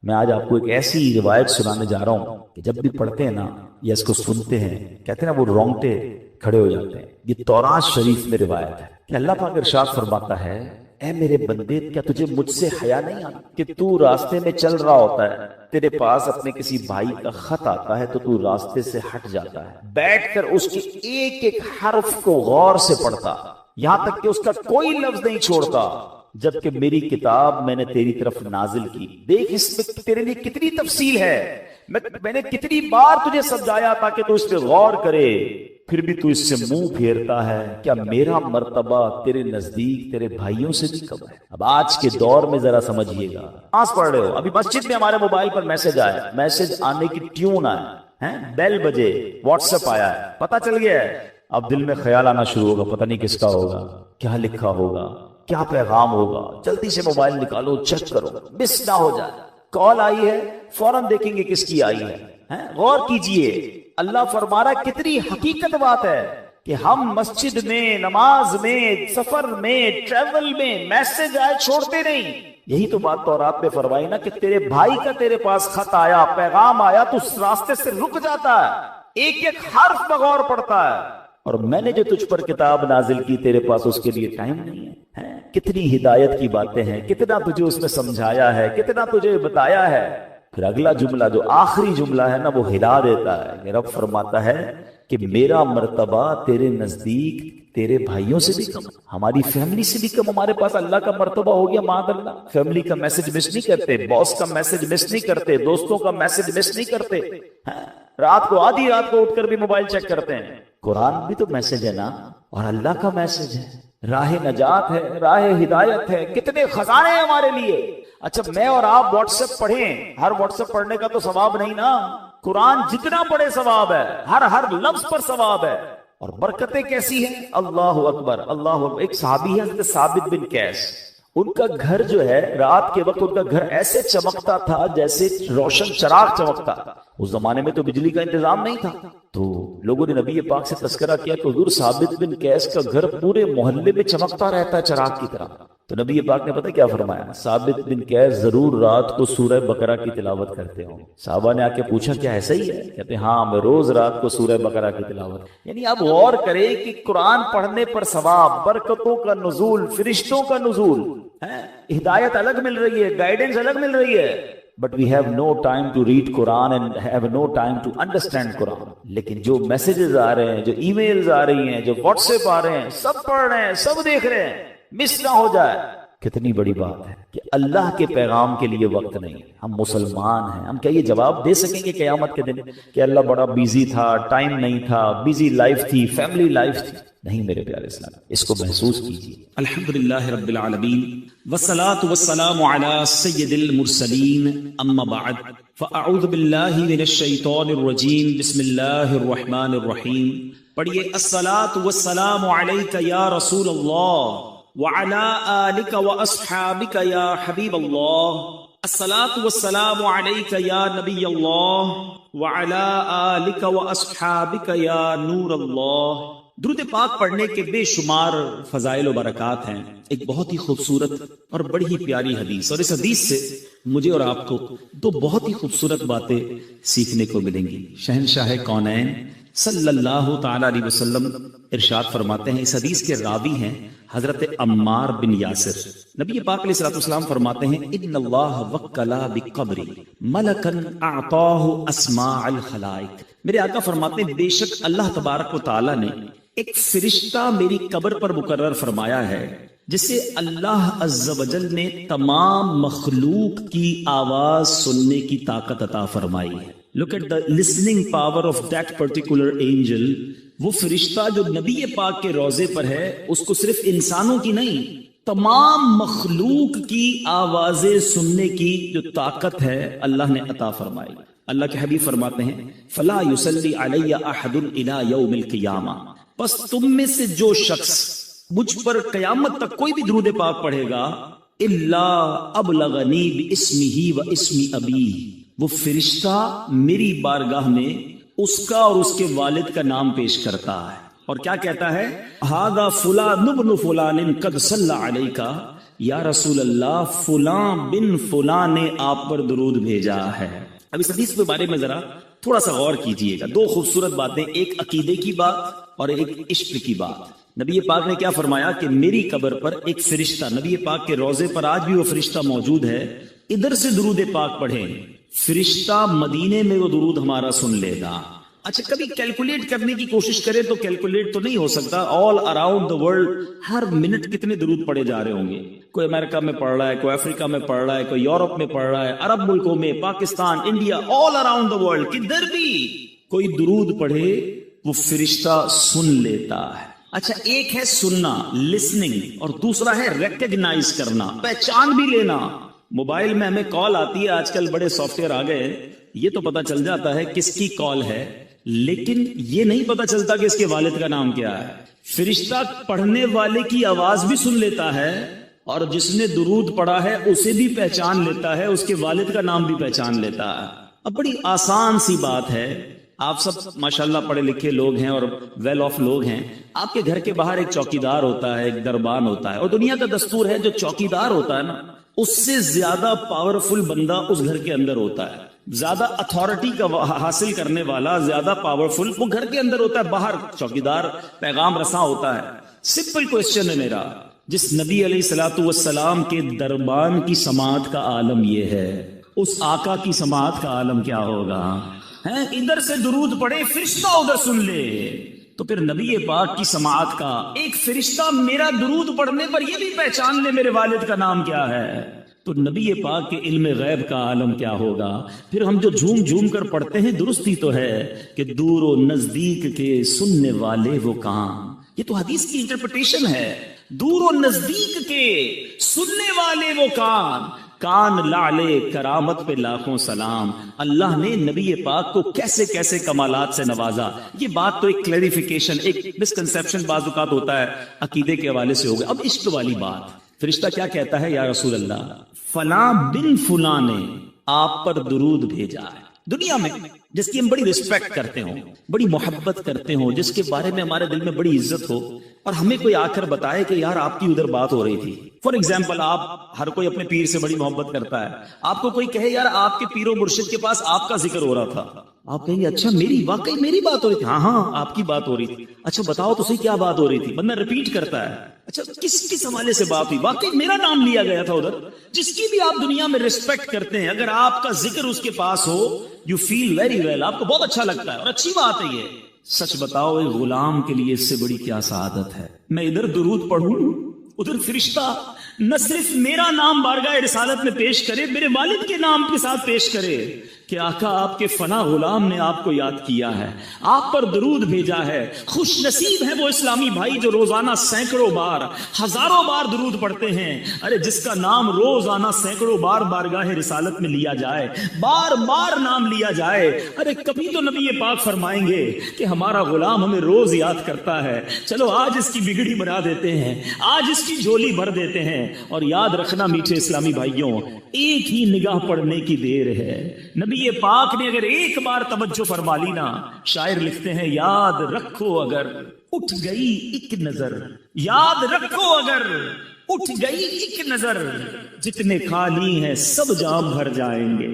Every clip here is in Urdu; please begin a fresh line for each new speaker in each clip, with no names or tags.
میں آج آپ کو ایک ایسی روایت سنانے جا رہا ہوں کہ جب بھی پڑھتے ہیں نا یا اس کو سنتے ہیں کہتے ہیں نا وہ رونگٹے کھڑے ہو جاتے ہیں۔ یہ تورات شریف میں روایت ہے کہ اللہ پاک ارشاد فرماتا ہے، اے میرے بندے کیا تجھے مجھ سے حیا نہیں آتی کہ تو راستے میں چل رہا ہوتا ہے، تیرے پاس اپنے کسی بھائی کا خط آتا ہے تو تو راستے سے ہٹ جاتا ہے، بیٹھ کر اس کے ایک ایک حرف کو غور سے پڑھتا یہاں تک کہ اس کا کوئی لفظ نہیں چھوڑتا، جبکہ میری کتاب میں نے تیری طرف نازل کی۔ دیکھ اس میں تیرے لیے کتنی تفصیل ہے، میں نے کتنی بار تجھے سمجھایا تاکہ تو اس پہ غور کرے، پھر بھی تو اس سے منہ پھیرتا ہے۔ کیا میرا مرتبہ تیرے نزدیک تیرے بھائیوں سے بھی کم ہے؟ اب آج کے دور میں ذرا سمجھیے گا، نماز پڑھ رہے ہو، ابھی مسجد میں ہمارے موبائل پر میسج آیا، میسج آنے کی ٹیون آیا ہے، بیل بجے، واٹس ایپ آیا ہے، پتہ چل گیا ہے۔ اب دل میں خیال آنا شروع ہوگا، پتہ نہیں کس کا ہوگا، کیا لکھا ہوگا، کیا پیغام ہوگا، جلدی سے موبائل نکالو، چیک کرو، مس نہ ہو جائے۔ کال آئی ہے، فوراً دیکھیں گے کس کی آئی ہے، غور کیجئے۔ اللہ فرما رہا ہے، کتنی حقیقت بات ہے کہ ہم مسجد میں، نماز میں، سفر میں، ٹریول میں میسج آئے چھوڑتے نہیں۔ یہی تو بات تورات میں فرمائی نا کہ تیرے بھائی کا تیرے پاس خط آیا، پیغام آیا تو اس راستے سے رک جاتا ہے، ایک ایک حرف بغور پڑتا ہے۔ اور میں نے جو تجھ پر کتاب نازل کی تیرے پاس اس کے لیے ٹائم نہیں ہے۔ کتنی ہدایت کی باتیں ہیں، کتنا تجھے اس میں سمجھایا ہے، کتنا تجھے بتایا ہے۔ پھر اگلا جملہ جو آخری جملہ ہے نا وہ ہلا دیتا ہے کہ رب فرماتا ہے کہ میرا مرتبہ تیرے نزدیک تیرے بھائیوں سے بھی کم، ہماری فیملی سے بھی کم۔ ہمارے پاس اللہ کا مرتبہ ہو گیا معاذ اللہ، فیملی کا میسج مس نہیں کرتے، باس کا میسج مس نہیں کرتے، دوستوں کا میسج مس نہیں کرتے، رات کو آدھی رات کو اٹھ کر بھی موبائل چیک کرتے ہیں۔ قرآن بھی تو میسج ہے نا، اور اللہ کا میسج ہے، راہ نجات ہے، راہ ہدایت ہے، کتنے خزانے ہیں ہمارے لیے۔ اچھا میں اور آپ واٹس ایپ پڑھیں، ہر واٹس ایپ پڑھنے کا تو ثواب نہیں نا، قرآن جتنا پڑھے ثواب ہے، ہر لفظ پر ثواب ہے۔ اور برکتیں کیسی ہیں، اللہ اکبر اللہ اکبر۔ ایک صحابی ہے حضرت ثابت بن قیس، ان کا گھر جو ہے رات کے وقت ان کا گھر ایسے چمکتا تھا جیسے روشن چراغ چمکتا۔ اس زمانے میں تو بجلی کا انتظام نہیں تھا، تو لوگوں نے نبی پاک سے تذکرہ کیا کہ حضور ثابت بن قیس کا گھر پورے محلے میں چمکتا رہتا ہے چراغ کی طرح۔ تو نبی پاک نے پتہ کیا فرمایا، ثابت بن قیس ضرور رات کو سورہ بقرہ کی تلاوت کرتے ہوں۔ صحابہ نے آ کے پوچھا کیا ایسا ہی ہے؟ کہتے ہاں میں روز رات کو سورہ بقرہ کی تلاوت۔ یعنی اب غور کریں کہ قرآن پڑھنے پر ثواب، برکتوں کا نزول، فرشتوں کا نزول، ہدایت الگ مل رہی ہے، گائیڈنس الگ مل رہی ہے، but we have no time to read Quran and have no time to understand Quran۔ لیکن جو میسیجز آ رہے ہیں، جو ای میلز آ رہی ہیں، جو واٹس ایپ آ رہے ہیں، سب پڑھ رہے ہیں، سب دیکھ رہے ہیں، مس نہ ہو جائے۔ کتنی بڑی بات ہے کہ اللہ کے پیغام کے لیے وقت نہیں۔ ہم مسلمان ہیں، ہم کیا یہ جواب دے سکیں گے قیامت کے دن کہ اللہ بڑا بیزی تھا، ٹائم نہیں تھا، بیزی لائف تھی، فیملی لائف تھی؟ نہیں میرے پیارے اسلام، اس کو محسوس کیجیے۔
الحمدللہ رب العالمین والصلاة والسلام علی سید المرسلین، اما بعد فاعوذ باللہ من الشیطان الرجیم، بسم اللہ الرحمن الرحیم۔ پڑھیے، الصلاة والسلام علیک یا رسول اللہ وعلی آلک واصحابک یا حبیب اللہ، الصلاة والسلام علیک یا نبی اللہ وعلی آلک واصحابک یا نور اللہ۔ درود پاک پڑھنے کے بے شمار فضائل و برکات ہیں۔ ایک بہت ہی خوبصورت اور بڑی ہی پیاری حدیث، اور اس حدیث سے مجھے اور آپ کو دو بہت ہی خوبصورت باتیں سیکھنے کو ملیں گی۔ شہنشاہ کونین صلی اللہ تعالی علیہ وسلم ارشاد فرماتے ہیں، اس حدیث کے راوی ہیں حضرت عمار بن یاسر۔ نبی پاک علیہ الصلوۃ والسلام فرماتے ہیں، ان اللہ وکلا بقبری ملکا اعطاہ اسماء الخلائق۔ میرے آقا فرماتے ہیں، بے شک اللہ تبارک و تعالی نے ایک فرشتہ میری قبر پر مقرر فرمایا ہے جسے اللہ عز و جل نے تمام مخلوق کی آواز سننے کی طاقت عطا فرمائی ہے۔ Look at the listening power of that particular angel۔ وہ فرشتہ جو نبی پاک کے روضے پر ہے، اس کو صرف انسانوں کی نہیں، تمام مخلوق کی آوازیں سننے کی جو طاقت ہے اللہ نے عطا فرمائی۔ اللہ کے حبیب فرماتے ہیں، فلا یصلی علی احد الی یوم القیامہ، بس تم میں سے جو شخص مجھ پر قیامت تک کوئی بھی درود پاک پڑھے گا، الا ابلغنی باسمہ و اسم ابیہ، وہ فرشتہ میری بارگاہ میں اس کا اور اس کے والد کا نام پیش کرتا ہے، اور کیا کہتا ہے، ھذا فلان ابن فلان قد صلی علیک، یا رسول اللہ فلاں بن فلاں نے آپ پر درود بھیجا ہے. اب اس حدیث کے بارے میں ذرا تھوڑا سا غور کیجئے گا. دو خوبصورت باتیں، ایک عقیدے کی بات اور ایک عشق کی بات. نبی پاک نے کیا فرمایا کہ میری قبر پر ایک فرشتہ، نبی پاک کے روضے پر آج بھی وہ فرشتہ موجود ہے، ادھر سے درود پاک پڑھیں، فرشتہ مدینے میں وہ درود ہمارا سن لے گا. اچھا کبھی کیلکولیٹ کرنے کی کوشش کرے تو کیلکولیٹ تو نہیں ہو سکتا. All around the world Hare minute کتنے درود پڑے جا رہے ہوں گے. کوئی امریکہ میں پڑھ رہا ہے، کوئی افریقہ میں پڑھ رہا ہے، کوئی یورپ میں پڑھ رہا ہے، عرب ملکوں میں، Pakistan, India, all around the world کدھر بھی کوئی درود پڑھے وہ فرشتہ سن لیتا ہے. اچھا ایک ہے سننا، لسننگ، اور دوسرا ہے ریکگنائز کرنا، پہچان بھی لینا. موبائل میں ہمیں کال آتی ہے، آج کل بڑے سافٹ ویئر آ گئے، یہ تو پتا چل جاتا ہے کس کی کال ہے، لیکن یہ نہیں پتا چلتا کہ اس کے والد کا نام کیا ہے. فرشتہ پڑھنے والے کی آواز بھی سن لیتا ہے اور جس نے درود پڑھا ہے اسے بھی پہچان لیتا ہے، اس کے والد کا نام بھی پہچان لیتا ہے. اب بڑی آسان سی بات ہے. آپ سب ماشاءاللہ پڑھے لکھے لوگ ہیں اور ویل آف لوگ ہیں. آپ کے گھر کے باہر ایک چوکیدار ہوتا ہے، ایک دربان ہوتا ہے، اور دنیا کا دستور ہے جو چوکیدار ہوتا ہے نا اس سے زیادہ پاورفل بندہ اس گھر کے اندر ہوتا ہے. زیادہ اتھارٹی کا حاصل کرنے والا، زیادہ پاورفل وہ گھر کے اندر ہوتا ہے، باہر چوکیدار پیغام رساں ہوتا ہے. سمپل کوشچن ہے میرا، جس نبی علیہ الصلوۃ والسلام کے دربان کی سماعت کا عالم یہ ہے، اس آقا کی سماعت کا عالم کیا ہوگا؟ ادھر سے درود پڑے، فرشتہ ادھر سن لے، تو پھر نبی پاک کی سماعت کا ایک فرشتہ میرا درود پڑھنے پر یہ بھی پہچان لے میرے والد کا نام کیا ہے، تو نبی پاک کے علم غیب کا عالم کیا ہوگا؟ پھر ہم جو جھوم جھوم کر پڑھتے ہیں درست ہی تو ہے کہ دور و نزدیک کے سننے والے وہ کان. یہ تو حدیث کی انٹرپریٹیشن ہے. دور و نزدیک کے سننے والے وہ کان لعلے کرامت پہ لاکھوں سلام. اللہ نے نبی پاک کو کیسے کیسے کمالات سے نوازا. یہ بات تو ایک کلیریفیکیشن، ایک مسکنسیپشن بعض اوقات ہوتا ہے عقیدے کے حوالے سے ہو گیا. اب عشق والی بات، فرشتہ کیا کہتا ہے؟ یا رسول اللہ فلاں بن فلاں نے آپ پر درود بھیجا ہے. دنیا میں جس کی ہم بڑی رسپیکٹ کرتے ہوں، بڑی محبت کرتے ہوں، جس کے بارے میں ہمارے دل میں بڑی عزت ہو، اور ہمیں کوئی آ کر بتائے کہ یار آپ کی ادھر بات ہو رہی تھی. فار ایگزامپل، آپ ہر کوئی اپنے پیر سے بڑی محبت کرتا ہے، آپ کو کوئی کہے یار آپ کے پیر و مرشد کے پاس آپ کا ذکر ہو رہا تھا، آپ کہیں گے اچھا واقعی میری بات ہو رہی تھی؟ ہاں آپ کی بات ہو رہی تھی. اچھا بتاؤ تو صحیح کیا بات ہو رہی تھی. بندہ ریپیٹ کرتا ہے، اچھا کس حوالے سے بات ہوئی؟ واقعی میرا نام لیا گیا تھا ادھر. جس کی بھی آپ دنیا میں ریسپیکٹ کرتے ہیں، اگر آپ کا ذکر اس کے پاس ہو، یو فیل ویری ویل، آپ کو بہت اچھا لگتا ہے اور اچھی بات ہے. یہ سچ بتاؤ ایک غلام کے لیے اس سے بڑی کیا سعادت ہے؟ میں ادھر درود پڑھوں، ادھر فرشتہ نہ صرف میرا نام بارگاہ رسالت میں پیش کرے، میرے والد کے نام کے ساتھ پیش کرے کہ آقا آپ کے فنا غلام نے آپ کو یاد کیا ہے، آپ پر درود بھیجا ہے. خوش نصیب ہے وہ اسلامی بھائی جو روزانہ سینکڑوں بار، ہزاروں بار درود پڑھتے ہیں. ارے جس کا نام روزانہ سینکڑوں بار بارگاہ رسالت میں لیا جائے، بار بار نام لیا جائے. ارے کبھی تو نبی پاک فرمائیں گے کہ ہمارا غلام ہمیں روز یاد کرتا ہے، چلو آج اس کی بگڑی بنا دیتے ہیں، آج اس کی جھولی بھر دیتے ہیں. اور یاد رکھنا میٹھے اسلامی بھائیوں، ایک ہی نگاہ پڑھنے کی دیر ہے. نبی پاک نے اگر ایک بار توجہ فرما لی نا، شاعر لکھتے ہیں یاد رکھو اگر اٹھ گئی ایک نظر، یاد رکھو اگر اٹھ گئی ایک نظر، جتنے خالی ہیں سب جام بھر جائیں گے.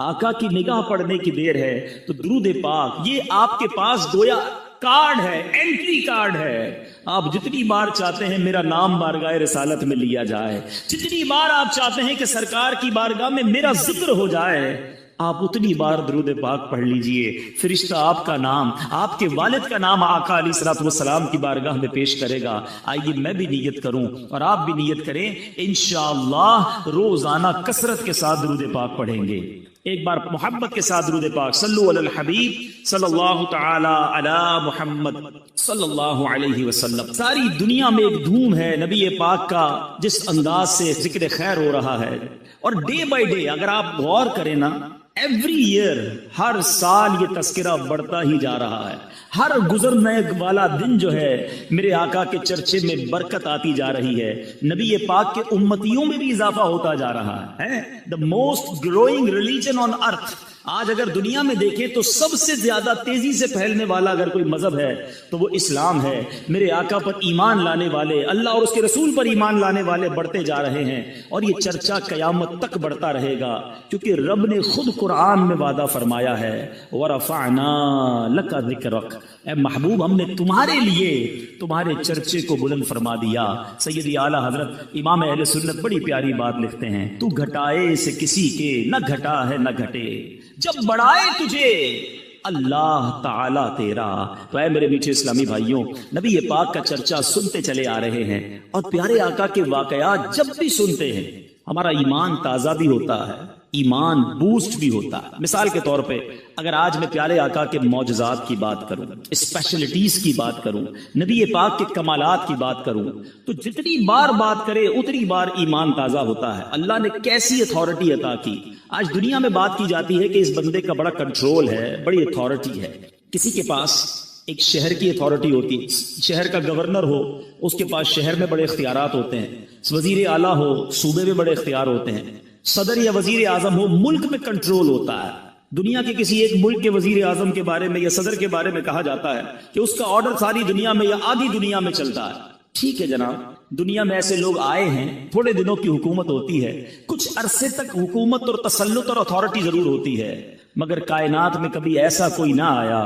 آقا کی نگاہ پڑھنے کی دیر ہے تو درود پاک یہ آپ کے پاس گویا کارڈ ہے، انٹری کارڈ ہے. آپ جتنی بار چاہتے ہیں میرا نام بارگاہ رسالت میں لیا جائے، جتنی بار آپ چاہتے ہیں کہ سرکار کی بارگاہ میں میرا ذکر ہو جائے، آپ اتنی بار درود پاک پڑھ لیجئے. فرشتہ آپ کا نام، آپ کے والد کا نام آقا علیہ الصلوۃ والسلام کی بارگاہ میں پیش کرے گا. آئیے میں بھی نیت کروں اور آپ بھی نیت کریں، انشاءاللہ روزانہ کثرت کے ساتھ درود پاک پڑھیں گے. ایک بار محبت کے ساتھ درود پاک، صلو علی الحبیب صلی اللہ تعالی علی محمد صلی اللہ علیہ وسلم. ساری دنیا میں ایک دھوم ہے نبی پاک کا، جس انداز سے ذکر خیر ہو رہا ہے. اور ڈے بائی ڈے اگر آپ غور کریں نا، ایوری ایئر، ہر سال یہ تذکرہ بڑھتا ہی جا رہا ہے. ہر گزرنے والا دن جو ہے میرے آقا کے چرچے میں برکت آتی جا رہی ہے. نبی پاک کے امتیوں میں بھی اضافہ ہوتا جا رہا ہے. The most growing religion on earth. آج اگر دنیا میں دیکھیں تو سب سے زیادہ تیزی سے پھیلنے والا اگر کوئی مذہب ہے تو وہ اسلام ہے. میرے آقا پر ایمان لانے والے، اللہ اور اس کے رسول پر ایمان لانے والے بڑھتے جا رہے ہیں، اور یہ چرچا قیامت تک بڑھتا رہے گا، کیونکہ رب نے خود قرآن میں وعدہ فرمایا ہے وَرَفَعْنَا لَكَ ذِكْرَكَ، اے محبوب ہم نے تمہارے لیے تمہارے چرچے کو بلند فرما دیا. سیدی اعلیٰ حضرت امام اہل سنت بڑی پیاری بات لکھتے ہیں، تو گھٹائے سے کسی کے نہ گھٹا ہے نہ گھٹے، جب بڑھائے تجھے اللہ تعالیٰ تیرا. تو اے میرے میٹھے اسلامی بھائیوں، نبی پاک کا چرچا سنتے چلے آ رہے ہیں، اور پیارے آقا کے واقعات جب بھی سنتے ہیں ہمارا ایمان تازہ بھی ہوتا ہے، ایمان بوسٹ بھی ہوتا ہے. مثال کے طور پہ اگر آج میں پیارے آقا کے معجزات کی بات کروں، اسپیشلٹیز کی بات کروں، نبی پاک کے کمالات کی بات کروں، تو جتنی بار بات کرے اتنی بار ایمان تازہ ہوتا ہے. اللہ نے کیسی اتھارٹی عطا کی. آج دنیا میں بات کی جاتی ہے کہ اس بندے کا بڑا کنٹرول ہے، بڑی اتھارٹی ہے. کسی کے پاس ایک شہر کی اتھارٹی ہوتی ہے، شہر کا گورنر ہو، اس کے پاس شہر میں بڑے اختیارات ہوتے ہیں. وزیر اعلیٰ ہو، صوبے میں بڑے اختیار ہوتے ہیں. صدر یا وزیر اعظم ہو، ملک میں کنٹرول ہوتا ہے. دنیا کے کسی ایک ملک کے وزیر اعظم کے بارے میں یا صدر کے بارے میں کہا جاتا ہے کہ اس کا آرڈر ساری دنیا میں یا آدھی دنیا میں چلتا ہے. ٹھیک ہے جناب، دنیا میں ایسے لوگ آئے ہیں، تھوڑے دنوں کی حکومت ہوتی ہے، کچھ عرصے تک حکومت اور تسلط اور اتھارٹی ضرور ہوتی ہے، مگر کائنات میں کبھی ایسا کوئی نہ آیا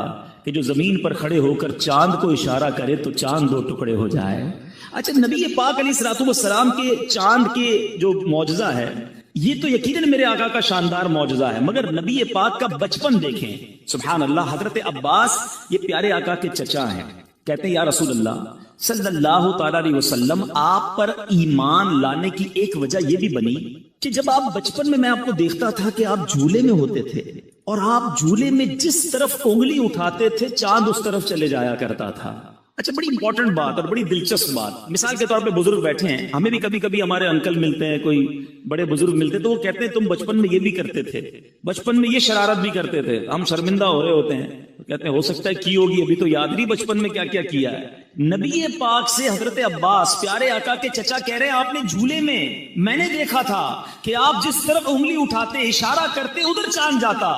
کہ جو زمین پر کھڑے ہو کر چاند کو اشارہ کرے تو چاند دو ٹکڑے ہو جائے. اچھا، نبی پاک علیہ الصلوۃ والسلام کے چاند کے جو معجزہ ہے یہ تو یقیناً میرے آقا کا شاندار معجزہ ہے، مگر نبی پاک کا بچپن دیکھیں. سبحان اللہ، حضرت عباس یہ پیارے آقا کے چچا ہیں. کہتے ہیں یا رسول اللہ صلی اللہ تعالی علیہ وسلم، آپ پر ایمان لانے کی ایک وجہ یہ بھی بنی کہ جب آپ بچپن میں آپ کو دیکھتا تھا کہ آپ جھولے میں ہوتے تھے، اور آپ جھولے میں جس طرف انگلی اٹھاتے تھے چاند اس طرف چلے جایا کرتا تھا. اچھا، بڑی امپورٹنٹ بات اور بڑی دلچسپ بات. مثال کے طور پہ بزرگ بیٹھے ہیں، ہمیں بھی کبھی کبھی ہمارے انکل ملتے ہیں، کوئی بڑے بزرگ ملتے ہیں، تو وہ کہتے ہیں تم بچپن میں یہ بھی کرتے تھے، بچپن میں یہ شرارت بھی کرتے تھے. ہم شرمندہ ہو رہے ہوتے ہیں، کہتے ہیں ہو سکتا ہے کی ہوگی، ابھی تو یاد نہیں بچپن میں کیا کیا کیا ہے. نبی پاک سے حضرت عباس پیارے آقا کے چچا کہہ رہے ہیں آپ نے جھولے میں نے دیکھا تھا کہ آپ جس طرف انگلی اٹھاتے اشارہ کرتے ادھر چاند جاتا.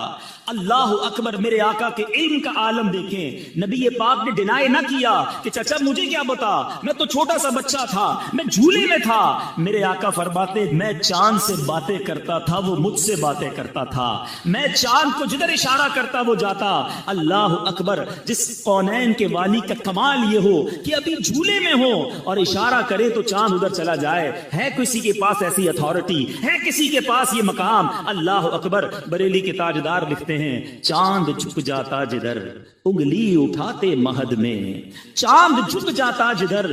اللہ اکبر، میرے آقا کے علم کا عالم دیکھیں. نبی پاک نے ڈینائی نہ کیا کہ چچا مجھے کیا بتا، میں تو چھوٹا سا بچہ تھا، میں جھولے میں تھا. میرے آقا فرماتے میں چاند سے باتیں کرتا تھا، وہ مجھ سے باتیں کرتا تھا، میں چاند کو جدھر اشارہ کرتا وہ جاتا. اللہ اکبر، جس کونین کے والی کا کمال یہ ہو کہ ابھی جھولے میں ہو اور اشارہ کرے تو چاند ادھر چلا جائے. ہے کسی کے پاس ایسی اتھارٹی، ہے کسی کے پاس یہ مقام. اللہ اکبر، بریلی کے تاجدار لکھتے ہیں چاند جھک جاتا جدھر انگلی اٹھاتے مہد میں، چاند جھک جاتا جدھر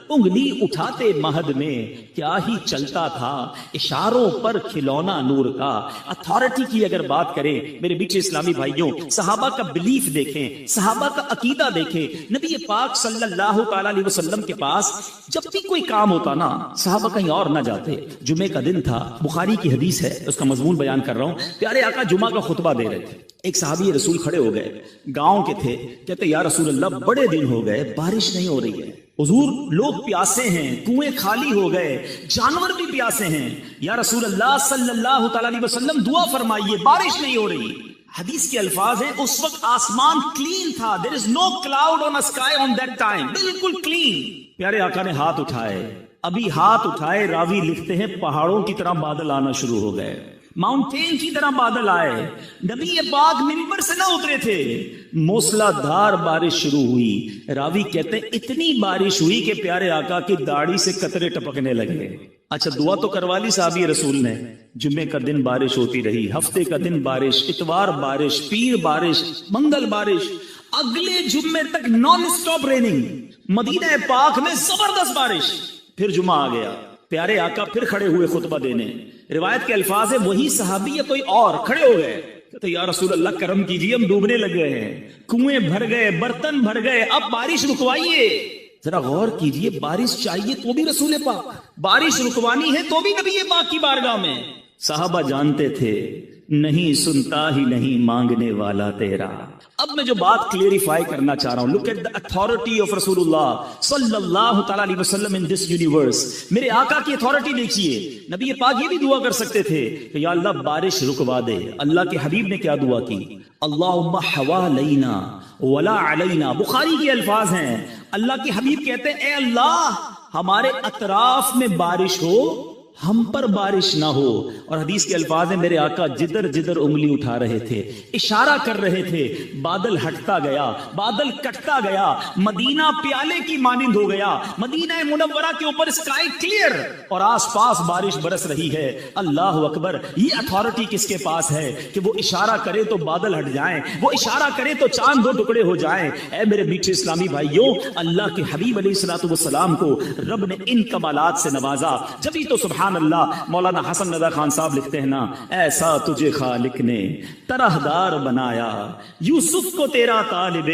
انگلی اٹھاتے مہد میں، کیا ہی چلتا تھا اشاروں پر کھلونا نور کا. اتھارٹی کی اگر بات کریں میرے بیچے اسلامی بھائیوں، صحابہ کا بلیف دیکھیں، صحابہ کا عقیدہ دیکھیں. نبی پاک صلی اللہ تعالی علیہ وسلم کے پاس جب بھی کوئی کام ہوتا نا، صحابہ کہیں اور نہ جاتے. جمعے کا دن تھا، بخاری کی حدیث ہے، اس کا مضمون بیان کر رہا ہوں. پیارے آقا جمعہ کا خطبہ دے رہے تھے، ایک صحابی رسول کھڑے ہو گئے، گاؤں کے تھے. کہتے یا رسول اللہ بڑے دن ہو گئے بارش نہیں ہو رہی ہے، حضور لوگ پیاسے ہیں، کنویں خالی ہو گئے، جانور بھی پیاسے ہیں، یا رسول اللہ صلی اللہ تعالی علیہ وسلم دعا فرمائیے، بارش نہیں ہو رہی. حدیث کے الفاظ ہیں اس وقت آسمان کلین تھا، there is no cloud on a sky on that time، بالکل کلین. پیارے آقا نے ہاتھ اٹھائے، ابھی ہاتھ اٹھائے راوی لکھتے ہیں پہاڑوں کی طرح بادل آنا شروع ہو گئے، ماؤنٹین کی طرح بادل آئے. نبی پاک منبر سے نہ اترے تھے، موسلا دھار بارش شروع ہوئی. راوی کہتے ہیں اتنی بارش ہوئی کہ پیارے آقا کی داڑھی سے قطرے ٹپکنے لگے. اچھا، دعا تو کروا لی صحابی رسول نے. جمعے کا دن بارش ہوتی رہی، ہفتے کا دن بارش، اتوار بارش، پیر بارش، منگل بارش، اگلے جمعے تک نان اسٹاپ ریننگ. مدینہ پاک میں زبردست بارش. پھر جمعہ آ گیا، پیارے آقا پھر کھڑے ہوئے خطبہ دینے. روایت کے الفاظ ہے وہی صحابی یا کوئی اور کھڑے ہو گئے، کہتے یا رسول اللہ کرم کیجیے، ہم ڈوبنے لگ گئے ہیں، کنویں بھر گئے، برتن بھر گئے، اب بارش رکوائیے. ذرا غور کیجیے، بارش چاہیے تو بھی رسول پاک، بارش رکوانی ہے تو بھی نبی پاک کی بارگاہ میں. صحابہ جانتے تھے نہیں سنتا ہی نہیں مانگنے والا تیرا۔ اب میں جو بات کلیریفائی کرنا چاہ رہا ہوں، look at the authority of رسول اللہ صلی اللہ تعالی علیہ وسلم ان دس یونیورس۔ میرے آقا کی اتھارٹی دیکھیے، نبی پاک یہ بھی دعا کر سکتے تھے کہ یا اللہ بارش رکوا دے۔ اللہ کے حبیب نے کیا دعا کی؟ اللہم حوالینا ولا علینا۔ بخاری کے الفاظ ہیں، اللہ کے حبیب کہتے ہیں اے اللہ ہمارے اطراف میں بارش ہو، ہم پر بارش نہ ہو۔ اور حدیث کے الفاظ ہیں میرے آقا جدھر جدھر انگلی اٹھا رہے تھے، اشارہ کر رہے تھے، بادل ہٹتا گیا، بادل کٹتا گیا، مدینہ پیالے کی مانند ہو گیا، مدینہ منورہ کے اوپر اسکائی کلیئر اور آس پاس بارش برس رہی ہے۔ اللہ اکبر! یہ اتھارٹی کس کے پاس ہے کہ وہ اشارہ کرے تو بادل ہٹ جائیں، وہ اشارہ کرے تو چاند دو ٹکڑے ہو جائیں۔ اے میرے میٹھے اسلامی بھائیوں، اللہ کے حبیب علیہ الصلوۃ والسلام کو رب نے ان کمالات سے نوازا، جبھی تو سبحان اللہ مولانا حسن رضا خان صاحب لکھتے ہیں نا، ایسا تجھے خالق نے طرحدار بنایا، یوسف کو تیرا طالب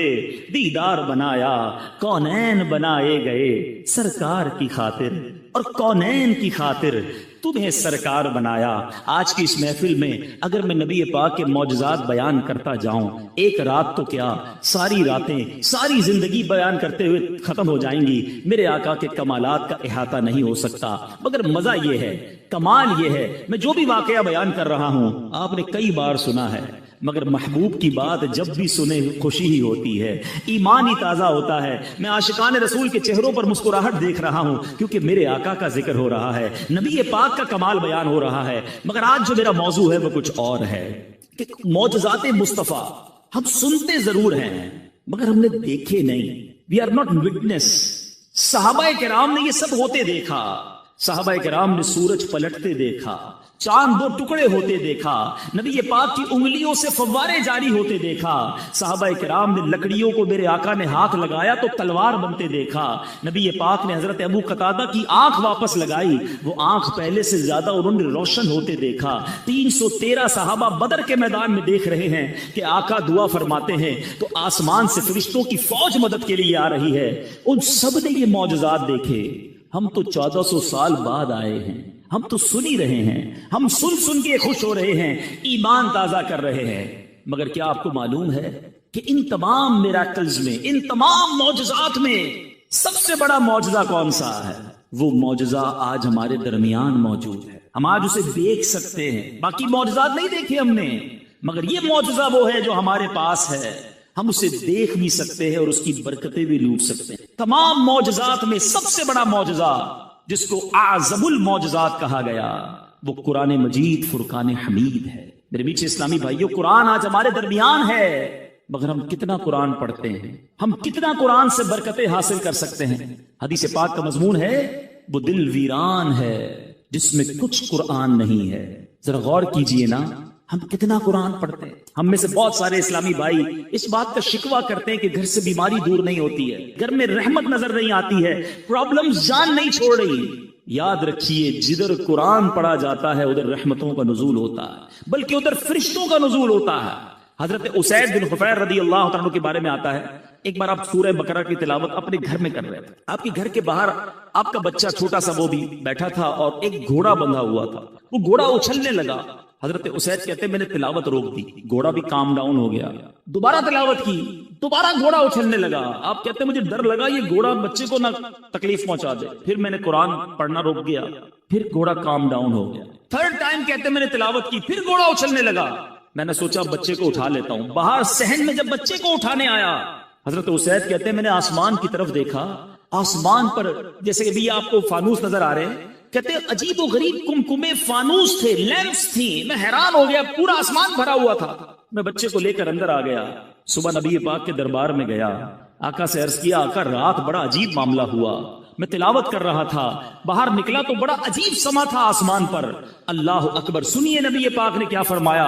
دیدار بنایا، کونین بنائے گئے سرکار کی خاطر اور کونین کی خاطر تمہیں سرکار بنایا۔ آج کی اس محفل میں اگر میں نبی پاک کے معجزات بیان کرتا جاؤں، ایک رات تو کیا ساری راتیں، ساری زندگی بیان کرتے ہوئے ختم ہو جائیں گی، میرے آقا کے کمالات کا احاطہ نہیں ہو سکتا۔ مگر مزہ یہ ہے، کمال یہ ہے، میں جو بھی واقعہ بیان کر رہا ہوں آپ نے کئی بار سنا ہے، مگر محبوب کی بات جب بھی سنے خوشی ہی ہوتی ہے، ایمان ہی تازہ ہوتا ہے۔ میں عاشقان رسول کے چہروں پر مسکراہٹ دیکھ رہا ہوں کیونکہ میرے آقا کا ذکر ہو رہا ہے، نبی پاک کا کمال بیان ہو رہا ہے۔ مگر آج جو میرا موضوع ہے وہ کچھ اور ہے کہ معجزات مصطفیٰ ہم سنتے ضرور ہیں مگر ہم نے دیکھے نہیں، وی آر ناٹ وٹنس۔ صحابہ کرام نے یہ سب ہوتے دیکھا، صحابہ کرام نے سورج پلٹتے دیکھا، چاند دو ٹکڑے ہوتے دیکھا، نبی پاک کی انگلیوں سے فوارے جاری ہوتے دیکھا، صحابہ کرام نے لکڑیوں کو میرے آقا نے ہاتھ لگایا تو تلوار بنتے دیکھا، نبی پاک نے حضرت ابو قتادہ کی آنکھ واپس لگائی، وہ آنکھ پہلے سے زیادہ انہوں نے روشن ہوتے دیکھا۔ 313 صحابہ بدر کے میدان میں دیکھ رہے ہیں کہ آقا دعا فرماتے ہیں تو آسمان سے فرشتوں کی فوج مدد کے لیے آ رہی ہے۔ ان سب نے یہ معجزات دیکھے۔ ہم تو 1400 سال بعد آئے ہیں، ہم تو سن ہی رہے ہیں، ہم سن کے خوش ہو رہے ہیں، ایمان تازہ کر رہے ہیں۔ مگر کیا آپ کو معلوم ہے کہ ان تمام میراکلز میں، ان تمام معجزات میں سب سے بڑا معجزہ کون سا ہے؟ وہ معجزہ آج ہمارے درمیان موجود ہے، ہم آج اسے دیکھ سکتے ہیں۔ باقی معجزات نہیں دیکھے ہم نے، مگر یہ معجزہ وہ ہے جو ہمارے پاس ہے، ہم اسے دیکھ بھی سکتے ہیں اور اس کی برکتیں بھی لوٹ سکتے ہیں۔ تمام معجزات میں سب سے بڑا معجزہ جس کو اعظم المعجزات کہا گیا وہ قرآن مجید فرقان حمید ہے۔ میرے میٹھے اسلامی بھائیوں، قرآن آج ہمارے درمیان ہے مگر ہم کتنا قرآن پڑھتے ہیں، ہم کتنا قرآن سے برکتیں حاصل کر سکتے ہیں؟ حدیث پاک کا مضمون ہے وہ دل ویران ہے جس میں کچھ قرآن نہیں ہے۔ ذرا غور کیجئے نا، ہم کتنا قرآن پڑھتے ہیں؟ ہم میں سے بہت سارے اسلامی بھائی اس بات کا شکوہ کرتے ہیں کہ گھر سے بیماری دور نہیں ہوتی ہے، گھر میں رحمت نظر نہیں آتی ہے، پرابلمز جان نہیں چھوڑ رہی۔ یاد رکھیے جدھر قرآن پڑھا جاتا ہے ادھر رحمتوں کا نزول ہوتا ہے، بلکہ ادھر فرشتوں کا نزول ہوتا ہے۔ حضرت اسید بن حفیر رضی اللہ عنہ کے بارے میں آتا ہے، ایک بار آپ سورہ بقرہ کی تلاوت اپنے گھر میں کر رہے تھے، آپ کے گھر کے باہر آپ کا بچہ چھوٹا سا وہ بھی بیٹھا تھا اور ایک گھوڑا بندھا ہوا تھا، وہ گھوڑا اچھلنے لگا۔ حضرت اسید کہتے ہیں میں نے تلاوت روک دی، گھوڑا بھی کام ڈاؤن ہو گیا، دوبارہ تلاوت کی، دوبارہ گھوڑا اچھلنے لگا۔ آپ کہتے ہیں مجھے ڈر لگا یہ گھوڑا بچے کو نہ تکلیف پہنچا دے، پھر میں نے قرآن پڑھنا روک دیا، پھر گھوڑا کام ڈاؤن ہو گیا۔ تھرڈ ٹائم کہتے ہیں میں نے تلاوت کی، پھر گھوڑا اچھلنے لگا، میں نے سوچا بچے کو اٹھا لیتا ہوں۔ باہر صحن میں جب بچے کو اٹھانے آیا، حضرت اسید کہتے ہیں میں نے آسمان کی طرف دیکھا، آسمان پر جیسے ابھی آپ کو فانوس نظر آ رہے ہیں، کہتے ہیں عجیب و غریب کمکمے فانوس تھے، لیمپس تھی، میں حیران ہو گیا، پورا آسمان بھرا ہوا تھا۔ میں بچے کو لے کر اندر آ گیا، صبح نبی پاک کے دربار میں گیا، آقا سے عرض کیا آقا رات بڑا عجیب معاملہ ہوا، میں تلاوت کر رہا تھا، باہر نکلا تو بڑا عجیب سما تھا آسمان پر۔ اللہ اکبر! سنیے نبی پاک نے کیا فرمایا۔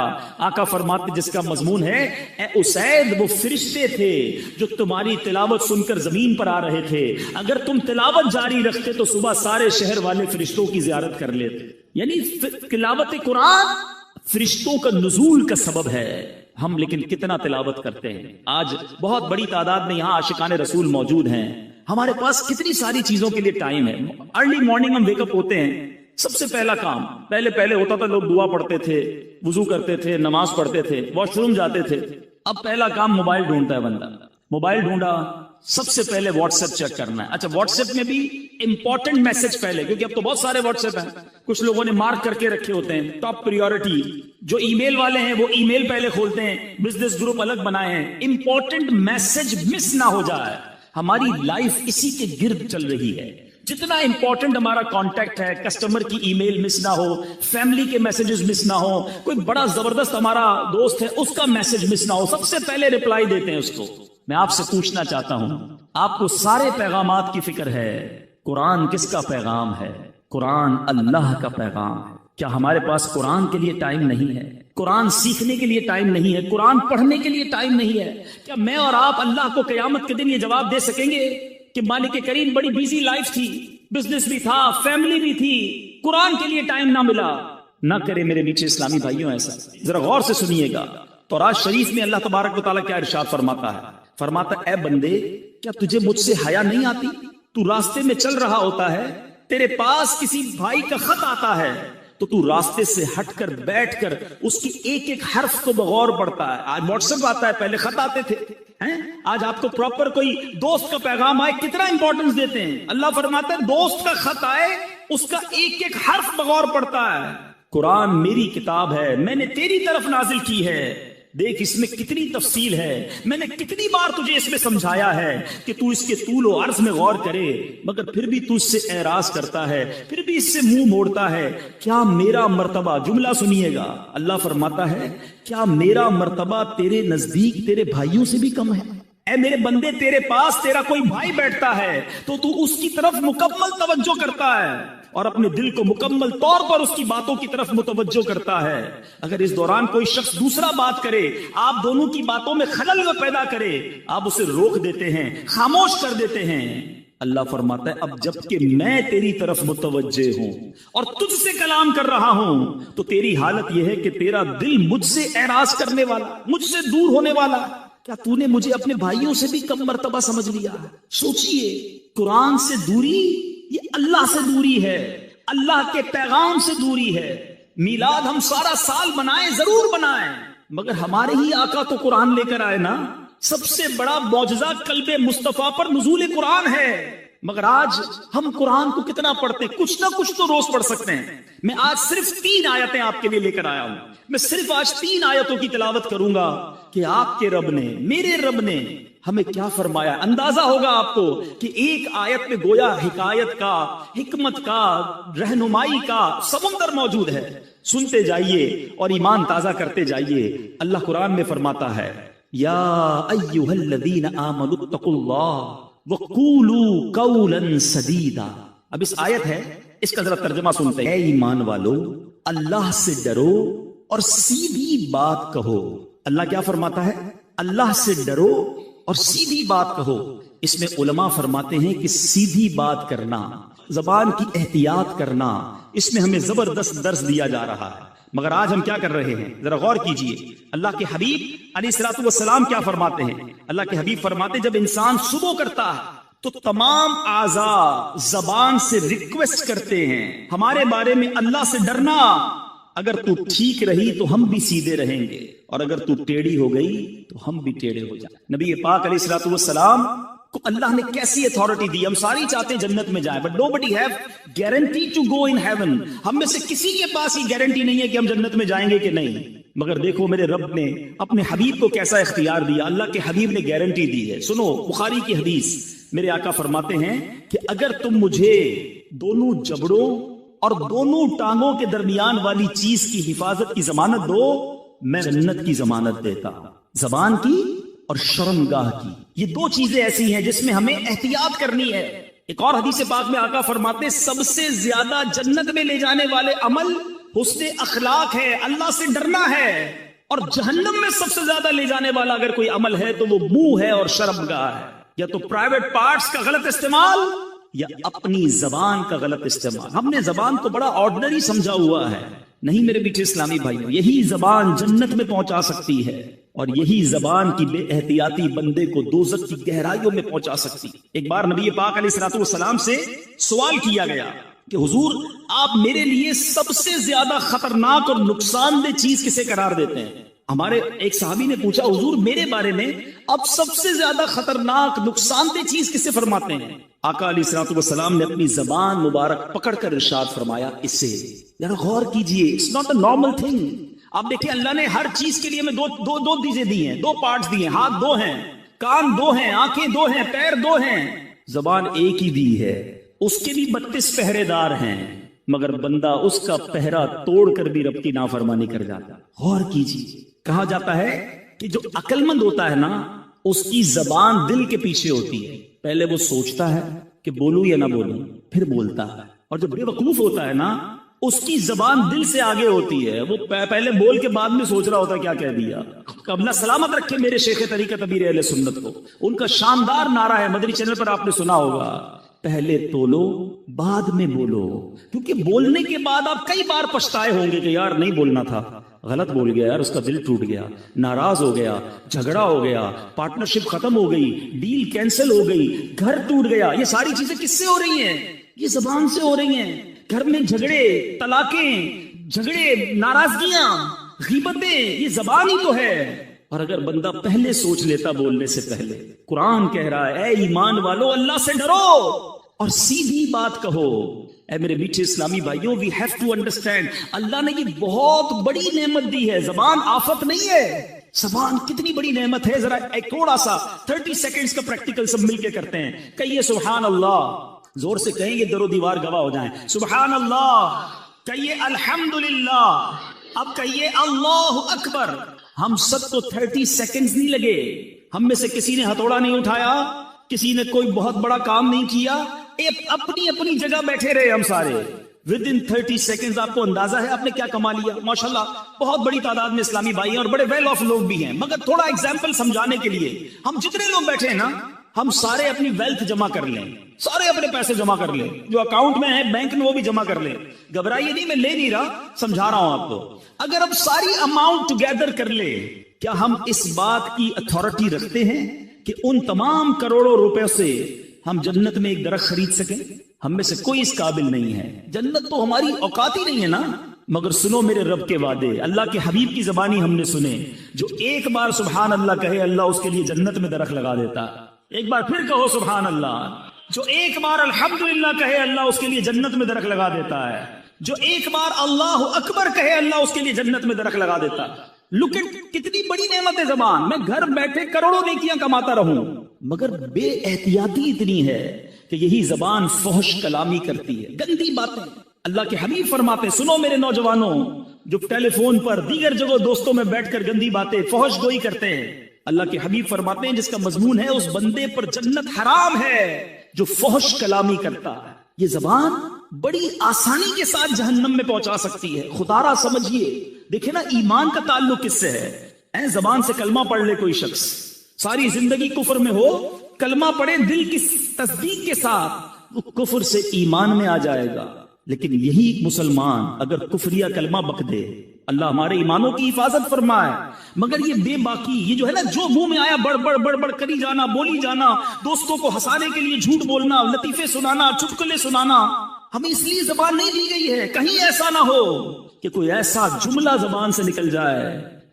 آقا فرماتے جس کا مضمون ہے اے اسید وہ فرشتے تھے جو تمہاری تلاوت سن کر زمین پر آ رہے تھے، اگر تم تلاوت جاری رکھتے تو صبح سارے شہر والے فرشتوں کی زیارت کر لیتے۔ یعنی تلاوت قرآن فرشتوں کا نزول کا سبب ہے۔ ہم لیکن کتنا تلاوت کرتے ہیں؟ آج بہت بڑی تعداد میں یہاں عاشقان رسول موجود ہیں، ہمارے پاس کتنی ساری چیزوں کے لیے ٹائم ہے۔ ارلی مارننگ ہم ویک اپ ہوتے ہیں، سب سے پہلا کام، پہلے ہوتا تھا لوگ دعا پڑھتے تھے، وضو کرتے تھے، نماز پڑھتے تھے، واش روم جاتے تھے، اب پہلا کام موبائل ڈھونڈتا ہے بندہ، موبائل ڈھونڈا، سب سے پہلے واٹس ایپ چیک کرنا ہے۔ اچھا واٹس ایپ میں بھی امپورٹنٹ میسج پہلے، کیونکہ اب تو بہت سارے واٹس ایپ ہیں، کچھ لوگوں نے مارک کر کے رکھے ہوتے ہیں ٹاپ پریورٹی، جو ای میل والے ہیں وہ ای میل پہلے کھولتے ہیں، بزنس گروپ الگ بنائے ہیں، امپورٹنٹ میسج مس نہ ہو جائے۔ ہماری لائف اسی کے گرد چل رہی ہے، جتنا امپورٹنٹ ہمارا کانٹیکٹ ہے، کسٹمر کی ای میل مس نہ ہو، فیملی کے میسجز مس نہ ہو، کوئی بڑا زبردست ہمارا دوست ہے اس کا میسج مس نہ ہو، سب سے پہلے ریپلائی دیتے ہیں اس کو۔ میں آپ سے پوچھنا چاہتا ہوں، آپ کو سارے پیغامات کی فکر ہے، قرآن کس کا پیغام ہے؟ قرآن اللہ کا پیغام ہے۔ کیا ہمارے پاس قرآن کے لیے ٹائم نہیں ہے؟ قرآن سیکھنے کے لیے ٹائم نہیں ہے؟ قرآن پڑھنے کے لیے ٹائم نہیں ہے؟ کیا میں اور آپ اللہ کو قیامت کے دن یہ جواب دے سکیں گے کہ مالک کریم بڑی بیزی لائف تھی، بزنس بھی تھا، فیملی بھی تھی، قرآن کے لیے ٹائم نہ ملا؟ نہ کرے میرے میٹھے اسلامی بھائیوں ایسا۔ ذرا غور سے سنیے گا، تورات شریف میں اللہ تبارک و تعالیٰ کیا ارشاد فرماتا ہے؟ فرماتا اے بندے، کیا تجھے مجھ سے حیا نہیں آتی؟ تو راستے میں چل رہا ہوتا ہے، تیرے پاس کسی بھائی کا خط آتا ہے تو تو راستے سے ہٹ کر بیٹھ کر اس کی ایک ایک حرف کو بغور پڑھتا ہے۔ آج واٹس ایپ آتا ہے، پہلے خط آتے تھے، آج آپ کو پراپر کوئی دوست کا پیغام آئے کتنا امپورٹنس دیتے ہیں۔ اللہ فرماتا ہے دوست کا خط آئے اس کا ایک ایک حرف بغور پڑھتا ہے۔ قرآن میری کتاب ہے، میں نے تیری طرف نازل کی ہے، دیکھ اس میں کتنی تفصیل ہے، میں نے کتنی بار تجھے اس میں سمجھایا ہے کہ تو اس کے طول و عرض میں غور کرے، مگر پھر بھی تو اس سے اعراض کرتا ہے، پھر بھی اس سے منہ موڑتا ہے۔ کیا میرا مرتبہ، جملہ سنیے گا، اللہ فرماتا ہے کیا میرا مرتبہ تیرے نزدیک تیرے بھائیوں سے بھی کم ہے؟ اے میرے بندے، تیرے پاس تیرا کوئی بھائی بیٹھتا ہے تو اس کی طرف مکمل توجہ کرتا ہے اور اپنے دل کو مکمل طور پر اس کی باتوں کی طرف متوجہ کرتا ہے۔ اگر اس دوران کوئی شخص دوسرا بات کرے، آپ دونوں کی باتوں میں خلل پیدا کرے، آپ اسے روک دیتے ہیں، خاموش کر دیتے ہیں۔ اللہ فرماتا ہے اب جب کہ میں تیری طرف متوجہ ہوں اور تجھ سے کلام کر رہا ہوں تو تیری حالت یہ ہے کہ تیرا دل مجھ سے اعراض کرنے والا، مجھ سے دور ہونے والا۔ کیا تو نے مجھے اپنے بھائیوں سے بھی کم مرتبہ سمجھ لیا؟ سوچئے، قرآن سے دوری یہ اللہ سے دوری ہے، اللہ کے پیغام سے دوری ہے۔ میلاد ہم سارا سال منائیں، ضرور منائیں، مگر ہمارے ہی آقا تو قرآن لے کر آئے نا۔ سب سے بڑا معجزہ قلب مصطفیٰ پر نزول قرآن ہے، مگر آج ہم قرآن کو کتنا پڑھتے ہیں؟ کچھ نہ کچھ تو روز پڑھ سکتے ہیں۔ میں آج صرف 3 آیتیں آپ کے لیے لے کر آیا ہوں، میں صرف آج 3 آیتوں کی تلاوت کروں گا کہ آپ کے رب نے، میرے رب نے ہمیں کیا فرمایا۔ اندازہ ہوگا آپ کو کہ ایک آیت میں گویا حکایت کا، حکمت کا، رہنمائی کا سمندر موجود ہے۔ سنتے جائیے اور ایمان تازہ کرتے جائیے۔ اللہ قرآن میں فرماتا ہے یا ایھا الذین آمنوا اتقوا اللہ وقولوا قولا سدیدا۔ اب اس آیت ہے، اس کا ذرا ترجمہ سنتے ہیں۔ اے ایمان والو، اللہ سے ڈرو اور سیدھی بات کہو۔ اللہ کیا فرماتا ہے؟ اللہ سے ڈرو اور سیدھی بات کہو۔ اس میں علماء فرماتے ہیں کہ سیدھی بات کرنا، زبان کی احتیاط کرنا، اس میں ہمیں زبردست درس دیا جا رہا ہے۔ مگر آج ہم کیا کر رہے ہیں؟ ذرا غور کیجئے، اللہ کے حبیب علیہ الصلوۃ والسلام کیا فرماتے ہیں؟ اللہ کے حبیب فرماتے ہیں جب انسان صبح کرتا ہے تو تمام اعضاء زبان سے ریکویسٹ کرتے ہیں ہمارے بارے میں اللہ سے ڈرنا، اگر تو ٹھیک رہی تو ہم بھی سیدھے رہیں گے، اور اگر تو ٹیڑھی ہو گئی تو ہم بھی ٹیڑھے ہو جائیں۔ نبی پاک علیہ الصلوۃ والسلام کو اللہ نے کیسی اتھارٹی دی؟ ہم ساری چاہتے ہیں جنت میں جائیں، but nobody have guarantee to go in heaven۔ ہم میں سے کسی کے پاس یہ گارنٹی نہیں ہے کہ ہم جنت میں جائیں گے کہ نہیں، مگر دیکھو میرے رب نے اپنے حبیب کو کیسا اختیار دیا۔ اللہ کے حبیب نے گارنٹی دی ہے۔ سنو بخاری کی حدیث، میرے آقا فرماتے ہیں کہ اگر تم مجھے دونوں جبڑوں اور دونوں ٹانگوں کے درمیان والی چیز کی حفاظت کی ضمانت دو، میں جنت کی ضمانت دیتا ہوں، زبان کی اور شرمگاہ کی۔ یہ 2 چیزیں ایسی ہیں جس میں ہمیں احتیاط کرنی ہے۔ ایک اور حدیث پاک میں آقا فرماتے سب سے زیادہ جنت میں لے جانے والے عمل حسن اخلاق ہے، اللہ سے ڈرنا ہے، اور جہنم میں سب سے زیادہ لے جانے والا اگر کوئی عمل ہے تو وہ منہ ہے اور شرمگاہ ہے، یا تو پرائیویٹ پارٹس کا غلط استعمال یا اپنی زبان کا غلط استعمال۔ ہم نے زبان کو بڑا آرڈنری سمجھا ہوا ہے، نہیں میرے میٹھے اسلامی بھائیوں، یہی زبان جنت میں پہنچا سکتی ہے، اور یہی زبان کی بے احتیاطی بندے کو دوزخ کی گہرائیوں میں پہنچا سکتی۔ ایک بار نبی پاک علیہ الصلوۃ والسلام سے سوال کیا گیا کہ حضور آپ میرے لیے سب سے زیادہ خطرناک اور نقصان دہ چیز کسے قرار دیتے ہیں؟ ہمارے ایک صحابی نے پوچھا حضور میرے بارے میں اب سب سے زیادہ خطرناک نقصان دہ چیز کسے فرماتے ہیں؟ آقا علیہ الصلوۃ والسلام نے اپنی زبان مبارک پکڑ کر ارشاد فرمایا اسے ذرا غور کیجئے، it's not a normal thing. آپ دیکھیں اللہ نے ہر چیز کے لیے ہمیں دو چیزیں دی ہیں، دو پارٹس دیے ہیں، ہاتھ دو ہیں، کان دو ہیں، آنکھیں دو ہیں، پیر دو ہیں، زبان ایک ہی دی ہے، اس کے بھی 32 پہرے دار ہیں، مگر بندہ اس کا پہرا توڑ کر بھی رب کی نافرمانی کر جاتا. غور کیجیے، کہا جاتا ہے کہ جو عقل مند ہوتا ہے نا اس کی زبان دل کے پیچھے ہوتی ہے، پہلے وہ سوچتا ہے کہ بولوں یا نہ بولوں، پھر بولتا ہے. اور جو بے وقوف ہوتا ہے نا اس کی زبان دل سے آگے ہوتی ہے، وہ پہلے بول کے بعد میں سوچ رہا ہوتا ہے کیا کہہ دیا. اللہ سلامت رکھے میرے شیخ طریقت ابیر اہل سنت کو، ان کا شاندار نعرہ ہے، مدنی چینل پر آپ نے سنا ہوگا، پہلے تولو بعد میں بولو. کیونکہ بولنے کے بعد آپ کئی بار پچھتائے ہوں گے کہ یار نہیں بولنا تھا، غلط بول گیا یار، اس کا دل ٹوٹ گیا، ناراض ہو گیا، جھگڑا ہو گیا، پارٹنرشپ ختم ہو گئی، ڈیل کینسل ہو گئی، گھر ٹوٹ گیا. یہ ساری چیزیں کس سے ہو رہی ہیں؟ یہ زبان سے ہو رہی ہیں. گھر میں جھگڑے، طلاقیں، جھگڑے، ناراضگیاں، غیبتیں، یہ زبان ہی تو ہے. اور اگر بندہ پہلے سوچ لیتا بولنے سے پہلے، قرآن کہہ رہا ہے اے ایمان والو اللہ سے ڈرو اور سیدھی بات کہو. اے میرے میٹھے اسلامی بھائیوں، وی ہیو ٹو انڈرسٹینڈ اللہ نے یہ بہت بڑی نعمت دی ہے. زبان آفت نہیں ہے، زبان کتنی بڑی نعمت ہے. ذرا ایک تھوڑا سا 30 سیکنڈز کا پریکٹیکل سب مل کے کرتے ہیں. کہیے سبحان اللہ، زور سے کہیں یہ در و دیوار گواہ ہو جائیں. سبحان اللہ، کہیے الحمدللہ، اب کہیے اللہ اکبر. ہم سب کو 30 سیکنڈز نہیں لگے، ہم میں سے کسی نے ہتھوڑا نہیں اٹھایا، کسی نے کوئی بہت بڑا کام نہیں کیا، اپنی اپنی جگہ بیٹھے رہے ہم سارے. ود ان 30 سیکنڈز آپ کو اندازہ ہے آپ نے کیا کما لیا. ماشاءاللہ بہت بڑی تعداد میں اسلامی بھائی ہیں اور بڑے ویل آف لوگ بھی ہیں، مگر تھوڑا ایگزامپل سمجھانے کے لیے ہم جتنے لوگ بیٹھے ہیں نا، ہم سارے اپنی ویلتھ جمع کر لیں، سارے اپنے پیسے جمع کر لیں، جو اکاؤنٹ میں ہے بینک میں وہ بھی جمع کر لیں. گھبرائیے نہیں، میں لے نہیں رہا، سمجھا رہا ہوں آپ کو. اگر ہم ساری اماؤنٹ ٹوگیدر کر لیں، کیا ہم اس بات کی اتھارٹی رکھتے ہیں کہ ان تمام کروڑوں روپے سے ہم جنت میں ایک درخت خرید سکیں؟ ہم میں سے کوئی اس قابل نہیں ہے. جنت تو ہماری اوقات ہی نہیں ہے نا. مگر سنو میرے رب کے وعدے، اللہ کے حبیب کی زبانی ہم نے سنے. جو ایک بار سبحان اللہ کہے اللہ اس کے لیے جنت میں درخت لگا دیتا. ایک بار پھر کہو سبحان اللہ. جو ایک بار الحمدللہ کہے اللہ اس کے لیے جنت میں درخت لگا دیتا ہے. جو ایک بار اللہ اکبر کہے اللہ اس کے لیے جنت میں درخت لگا دیتا. لک ایٹ کتنی بڑی نعمت ہے زبان. میں گھر بیٹھے کروڑوں نیکیاں کماتا رہوں، مگر بے احتیاطی اتنی ہے کہ یہی زبان فحش کلامی کرتی ہے، گندی باتیں. اللہ کے حبیب فرماتے ہیں، سنو میرے نوجوانوں جو ٹیلی فون پر دیگر جگہ دوستوں میں بیٹھ کر گندی باتیں فحش گوئی کرتے ہیں، اللہ کے حبیب فرماتے ہیں جس کا مضمون ہے اس بندے پر جنت حرام ہے جو فحش کلامی کرتا ہے. یہ زبان بڑی آسانی کے ساتھ جہنم میں پہنچا سکتی ہے. خدارا سمجھیے. دیکھیں نا ایمان کا تعلق کس سے ہے؟ زبان سے کلمہ پڑھ لے کوئی شخص، ساری زندگی کفر میں ہو، کلمہ پڑھے دل کی تصدیق کے ساتھ، وہ کفر سے ایمان میں آ جائے گا. لیکن یہی مسلمان اگر کفریہ کلمہ بک دے، اللہ ہمارے ایمانوں کی حفاظت فرمائے. مگر یہ بے باکی، یہ جو ہے نا جو منہ میں آیا بڑ بڑ بڑ بڑ کری جانا، بولی جانا، دوستوں کو ہنسانے کے لیے جھوٹ بولنا، لطیفے سنانا، چٹکلے سنانا، ہمیں اس لیے زبان نہیں دی گئی ہے. کہیں ایسا نہ ہو کہ کوئی ایسا جملہ زبان سے نکل جائے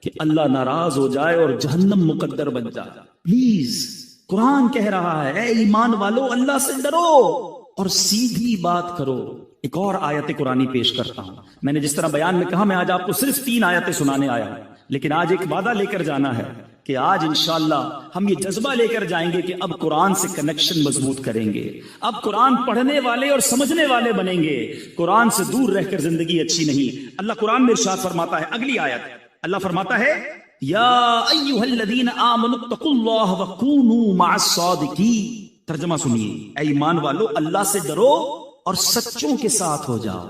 کہ اللہ ناراض ہو جائے اور جہنم مقدر بن جائے. پلیز، قرآن کہہ رہا ہے اے ایمان والو اللہ سے ڈرو اور سیدھی بات کرو. ایک اور آیت قرآنی پیش کرتا ہوں. میں نے جس طرح بیان میں کہا میں آج آپ کو صرف 3 آیتیں سنانے آیا ہوں، لیکن آج ایک وعدہ لے کر جانا ہے کہ آج انشاءاللہ ہم یہ جذبہ لے کر جائیں گے کہ اب قرآن سے کنیکشن مضبوط کریں گے، اب قرآن پڑھنے والے اور سمجھنے والے بنیں گے. قرآن سے دور رہ کر زندگی اچھی نہیں. اللہ قرآن میں ارشاد فرماتا ہے، اگلی آیت اللہ فرماتا ہے یا ایھا الذین آمنوا اتقوا اللہ وکونوا مع الصادقین. ترجمہ سنیے، اے ایمان والو اللہ سے ڈرو اور سچوں کے ساتھ ہو جاؤ.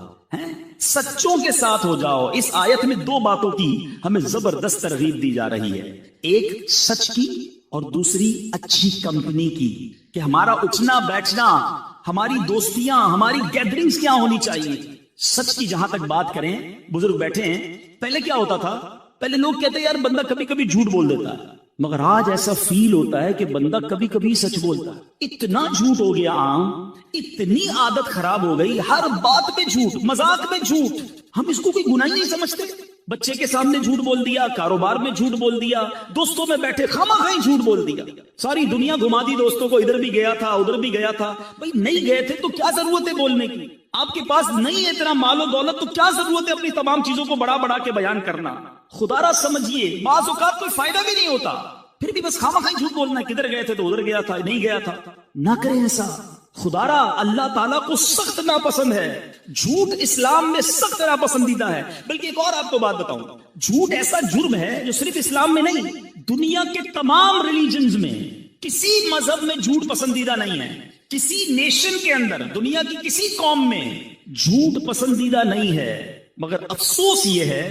سچوں کے ساتھ ہو جاؤ. اس آیت میں 2 باتوں کی ہمیں زبردست ترغیب دی جا رہی ہے، ایک سچ کی اور دوسری اچھی کمپنی کی، کہ ہمارا اٹھنا بیٹھنا، ہماری دوستیاں، ہماری گیدرنگز کیا ہونی چاہیے. سچ کی جہاں تک بات کریں، بزرگ بیٹھے ہیں، پہلے کیا ہوتا تھا؟ پہلے لوگ کہتے ہیں یار بندہ کبھی کبھی جھوٹ بول دیتا ہے، مگر آج ایسا فیل ہوتا ہے کہ بندہ کبھی کبھی سچ بولتا ہے. اتنا جھوٹ ہو گیا عام، اتنی عادت خراب ہو گئی، ہر بات پہ جھوٹ، مذاق میں جھوٹ. ہم اس کو کوئی گناہ ہی نہیں سمجھتے. بچے کے سامنے جھوٹ بول دیا، کاروبار میں جھوٹ بول دیا، دوستوں میں بیٹھے خامخواہ جھوٹ بول دیا، ساری دنیا گھما دی دوستوں کو، ادھر بھی گیا تھا ادھر بھی گیا تھا. بھائی نہیں گئے تھے تو کیا ضرورت ہے بولنے کی؟ آپ کے پاس نہیں ہے اتنا مال و دولت تو کیا ضرورت ہے اپنی تمام چیزوں کو بڑا بڑا کے بیان کرنا؟ خدا را سمجھیے، بعض اوقات کوئی فائدہ بھی نہیں ہوتا، پھر بھی بس خامخواہ جھوٹ بولنا، کدھر گئے تھے تو ادھر گیا تھا، نہیں گیا تھا. نہ کریں ایسا. خدا را اللہ تعالیٰ کو سخت ناپسند ہے. جھوٹ اسلام میں سخت ناپسندیدہ ہے. بلکہ ایک اور آپ کو بات بتاؤں، جھوٹ ایسا جرم ہے جو صرف اسلام میں نہیں، دنیا کے تمام ریلیجنز میں، کسی مذہب میں جھوٹ پسندیدہ نہیں ہے. کسی نیشن کے اندر، دنیا کی کسی قوم میں جھوٹ پسندیدہ نہیں ہے. مگر افسوس یہ ہے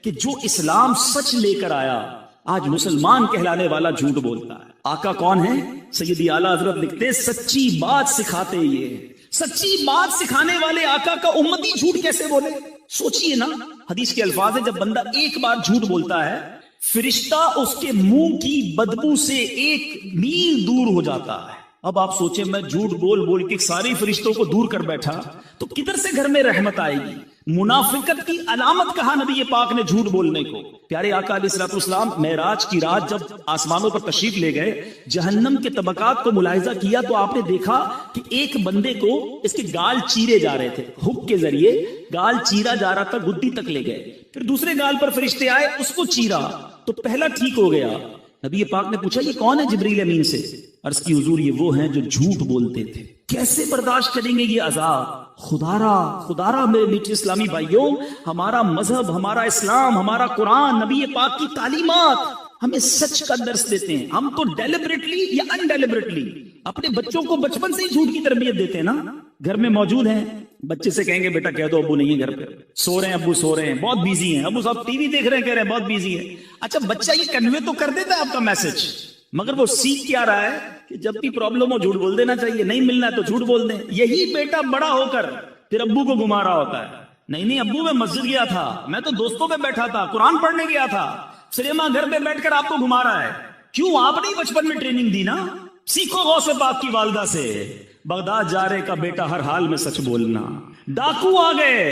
کہ جو اسلام سچ لے کر آیا، آج مسلمان کہلانے والا جھوٹ بولتا ہے. آقا کون ہے؟ سیدی اعلیٰ حضرت لکھتے سچی بات سکھاتے. یہ سچی بات سکھانے والے آقا کا امتی جھوٹ کیسے بولے؟ سوچئے نا. حدیث کے الفاظ ہیں، جب بندہ ایک بار جھوٹ بولتا ہے، فرشتہ اس کے منہ کی بدبو سے 1 میل دور ہو جاتا ہے. اب آپ سوچیں، میں جھوٹ بول بول کے ساری فرشتوں کو دور کر بیٹھا تو کدھر سے گھر میں رحمت آئے گی؟ منافقت کی علامت کہا نبی پاک نے جھوٹ بولنے کو. پیارے آقا علیہ الصلوۃ والسلام معراج کی رات جب آسمانوں پر تشریف لے گئے، جہنم کے طبقات کو ملاحظہ کیا تو آپ نے دیکھا کہ ایک بندے کو اس کے گال چیرے جا رہے تھے، ہک کے ذریعے گال چیرا جا رہا تھا، گدی تک لے گئے. پھر دوسرے گال پر فرشتے آئے، اس کو چیرا تو پہلا ٹھیک ہو گیا. نبی پاک نے پوچھا یہ کون ہے؟ جبریل امین سے. عرض کی حضور یہ وہ ہیں جو جھوٹ بولتے تھے. کیسے برداشت کریں گے یہ عذاب؟ خدا را میرے میٹھے اسلامی بھائیوں، ہمارا مذہب، ہمارا اسلام، ہمارا قرآن، نبی پاک کی تعلیمات ہمیں سچ کا درس دیتے ہیں. ہم تو ڈیلیبریٹلی یا ان ڈیلیبریٹلی اپنے بچوں کو بچپن سے ہی جھوٹ کی تربیت دیتے ہیں نا. گھر میں موجود ہیں، بچے سے کہیں گے بیٹا کہہ دو ابو نہیں ہے گھر پہ، سو رہے ہیں ابو، سو رہے ہیں، بہت بیزی ہیں ابو صاحب، ٹی وی دیکھ رہے ہیں، کہہ رہے ہیں بہت بیزی ہے. اچھا بچہ یہ کنوے تو کر دیتا ہے آپ کا میسج، مگر وہ سیکھ کیا رہا ہے کہ جب بھی پرابلم ہو جھوٹ بول دینا چاہیے، نہیں ملنا ہے تو جھوٹ بول دیں. یہی بیٹا بڑا ہو کر پھر ابو کو گھما رہا ہوتا ہے، نہیں ابو میں مسجد گیا تھا، میں تو دوستوں میں بیٹھا تھا، قرآن پڑھنے گیا تھا. سنیما گھر میں بیٹھ کر آپ کو گھما رہا ہے. کیوں؟ آپ نے بچپن میں ٹریننگ دی نا. سیکھو غوث پاک کی والدہ سے، بغداد جا رہے کا بیٹا ہر حال میں سچ بولنا. ڈاکو آ گئے،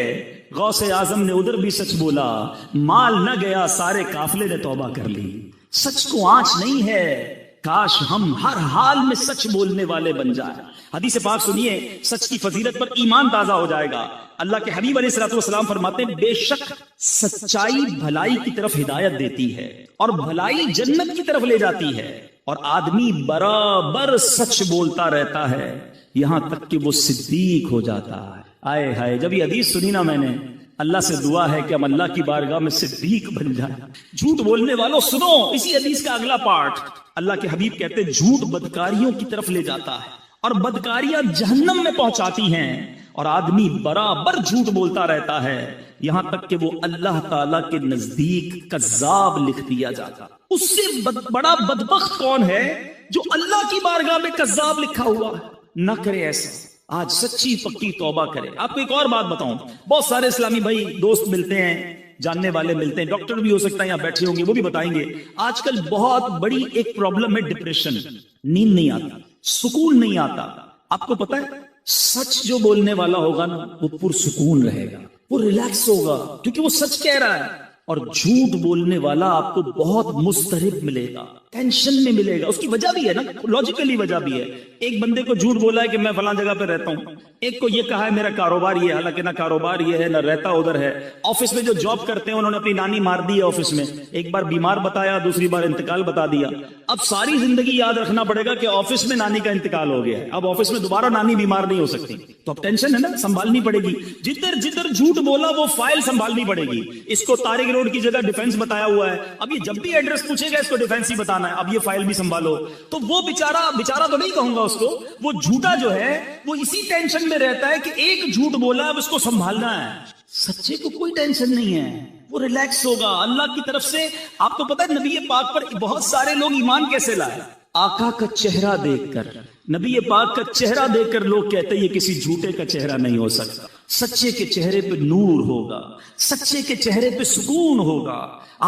غوث اعظم نے ادھر بھی سچ بولا، مال نہ گیا، سارے قافلے نے توبہ کر لی. سچ کو آنچ نہیں ہے، کاش ہم ہر حال میں سچ بولنے والے بن جائیں. حدیث پاک سنیے، سچ کی فضیلت پر ایمان تازہ ہو جائے گا. اللہ کے حبیب علیہ الصلوۃ والسلام فرماتے ہیں بے شک سچائی بھلائی کی طرف ہدایت دیتی ہے اور بھلائی جنت کی طرف لے جاتی ہے، اور آدمی برابر سچ بولتا رہتا ہے یہاں تک کہ وہ صدیق ہو جاتا ہے. آئے ہائے، جب یہ حدیث سنی نا میں نے، اللہ سے دعا ہے کہ ہم اللہ کی بارگاہ میں صدیق بن جائیں. جھوٹ بولنے والوں سنو اسی حدیث کا اگلا پارٹ. اللہ کے حبیب کہتے ہیں جھوٹ بدکاریوں کی طرف لے جاتا ہے اور بدکاریاں جہنم میں پہنچاتی ہیں، اور آدمی برابر جھوٹ بولتا رہتا ہے یہاں تک کہ وہ اللہ تعالیٰ کے نزدیک کذاب لکھ دیا جاتا. اس سے بڑا بدبخت کون ہے جو اللہ کی بارگاہ میں کذاب لکھا ہوا ہے؟ نہ کرے ایسا. آج سچی پکی توبہ کرے. آپ کو ایک اور بات بتاؤں، بہت سارے اسلامی بھائی دوست ملتے ہیں، جاننے والے ملتے ہیں، ڈاکٹر بھی ہو سکتا ہے یہاں بیٹھے ہوں گے، وہ بھی بتائیں گے آج کل بہت بڑی ایک پرابلم ہے ڈپریشن. نیند نہیں آتا، سکون نہیں آتا. آپ کو پتا ہے سچ جو بولنے والا ہوگا نا وہ پرسکون رہے گا، وہ ریلیکس ہوگا کیونکہ وہ سچ کہہ رہا ہے. اور جھوٹ بولنے والا آپ کو بہت مضطرب ملے گا، ٹینشن میں ملے گا. اس کی وجہ بھی ہے نا، لاجیکلی وجہ بھی ہے. ایک بندے کو جھوٹ بولا ہے کہ میں فلاں جگہ پہ رہتا ہوں، ایک کو یہ کہا ہے میرا کاروبار یہ ہے، حالانکہ نہ کاروبار یہ ہے نہ رہتا ادھر ہے. آفس میں جو جاب کرتے ہیں انہوں نے اپنی نانی مار دی ہے آفس میں، ایک بار بیمار بتایا، دوسری بار انتقال بتا دیا. اب ساری زندگی یاد رکھنا پڑے گا کہ آفس میں نانی کا انتقال ہو گیا ہے، اب آفس میں دوبارہ نانی بیمار نہیں ہو سکتی. تو اب ٹینشن ہے نا، سنبھالنی پڑے گی. جدھر جدھر جھوٹ بولا وہ فائل سنبھالنی پڑے گی. اس کو طارق روڈ کی جگہ ڈیفنس بتایا ہوا ہے، اب یہ جب بھی ایڈریس پوچھے گا اس کو ڈیفنس ہی بتانا ہے، اب یہ فائل بھی سنبھالو. تو وہ بیچارہ تو نہیں کہوں گا اس کو، وہ جھوٹا جو ہے وہ اسی ٹینشن میں رہتا ہے کہ ایک جھوٹ بولا اب اس کو سنبھالنا ہے. سچے کو کوئی ٹینشن نہیں ہے، وہ ریلیکس ہوگا. اللہ کی طرف سے آپ کو پتا ہے نبی پاک پر بہت سارے لوگ ایمان کیسے لائے؟ آقا کا چہرہ دیکھ کر. نبی پاک کا چہرہ دیکھ کر لوگ کہتے ہیں یہ کسی جھوٹے کا چہرہ نہیں ہو سکتا، سچے کے چہرے پہ نور ہوگا، سچے کے چہرے پہ سکون ہوگا۔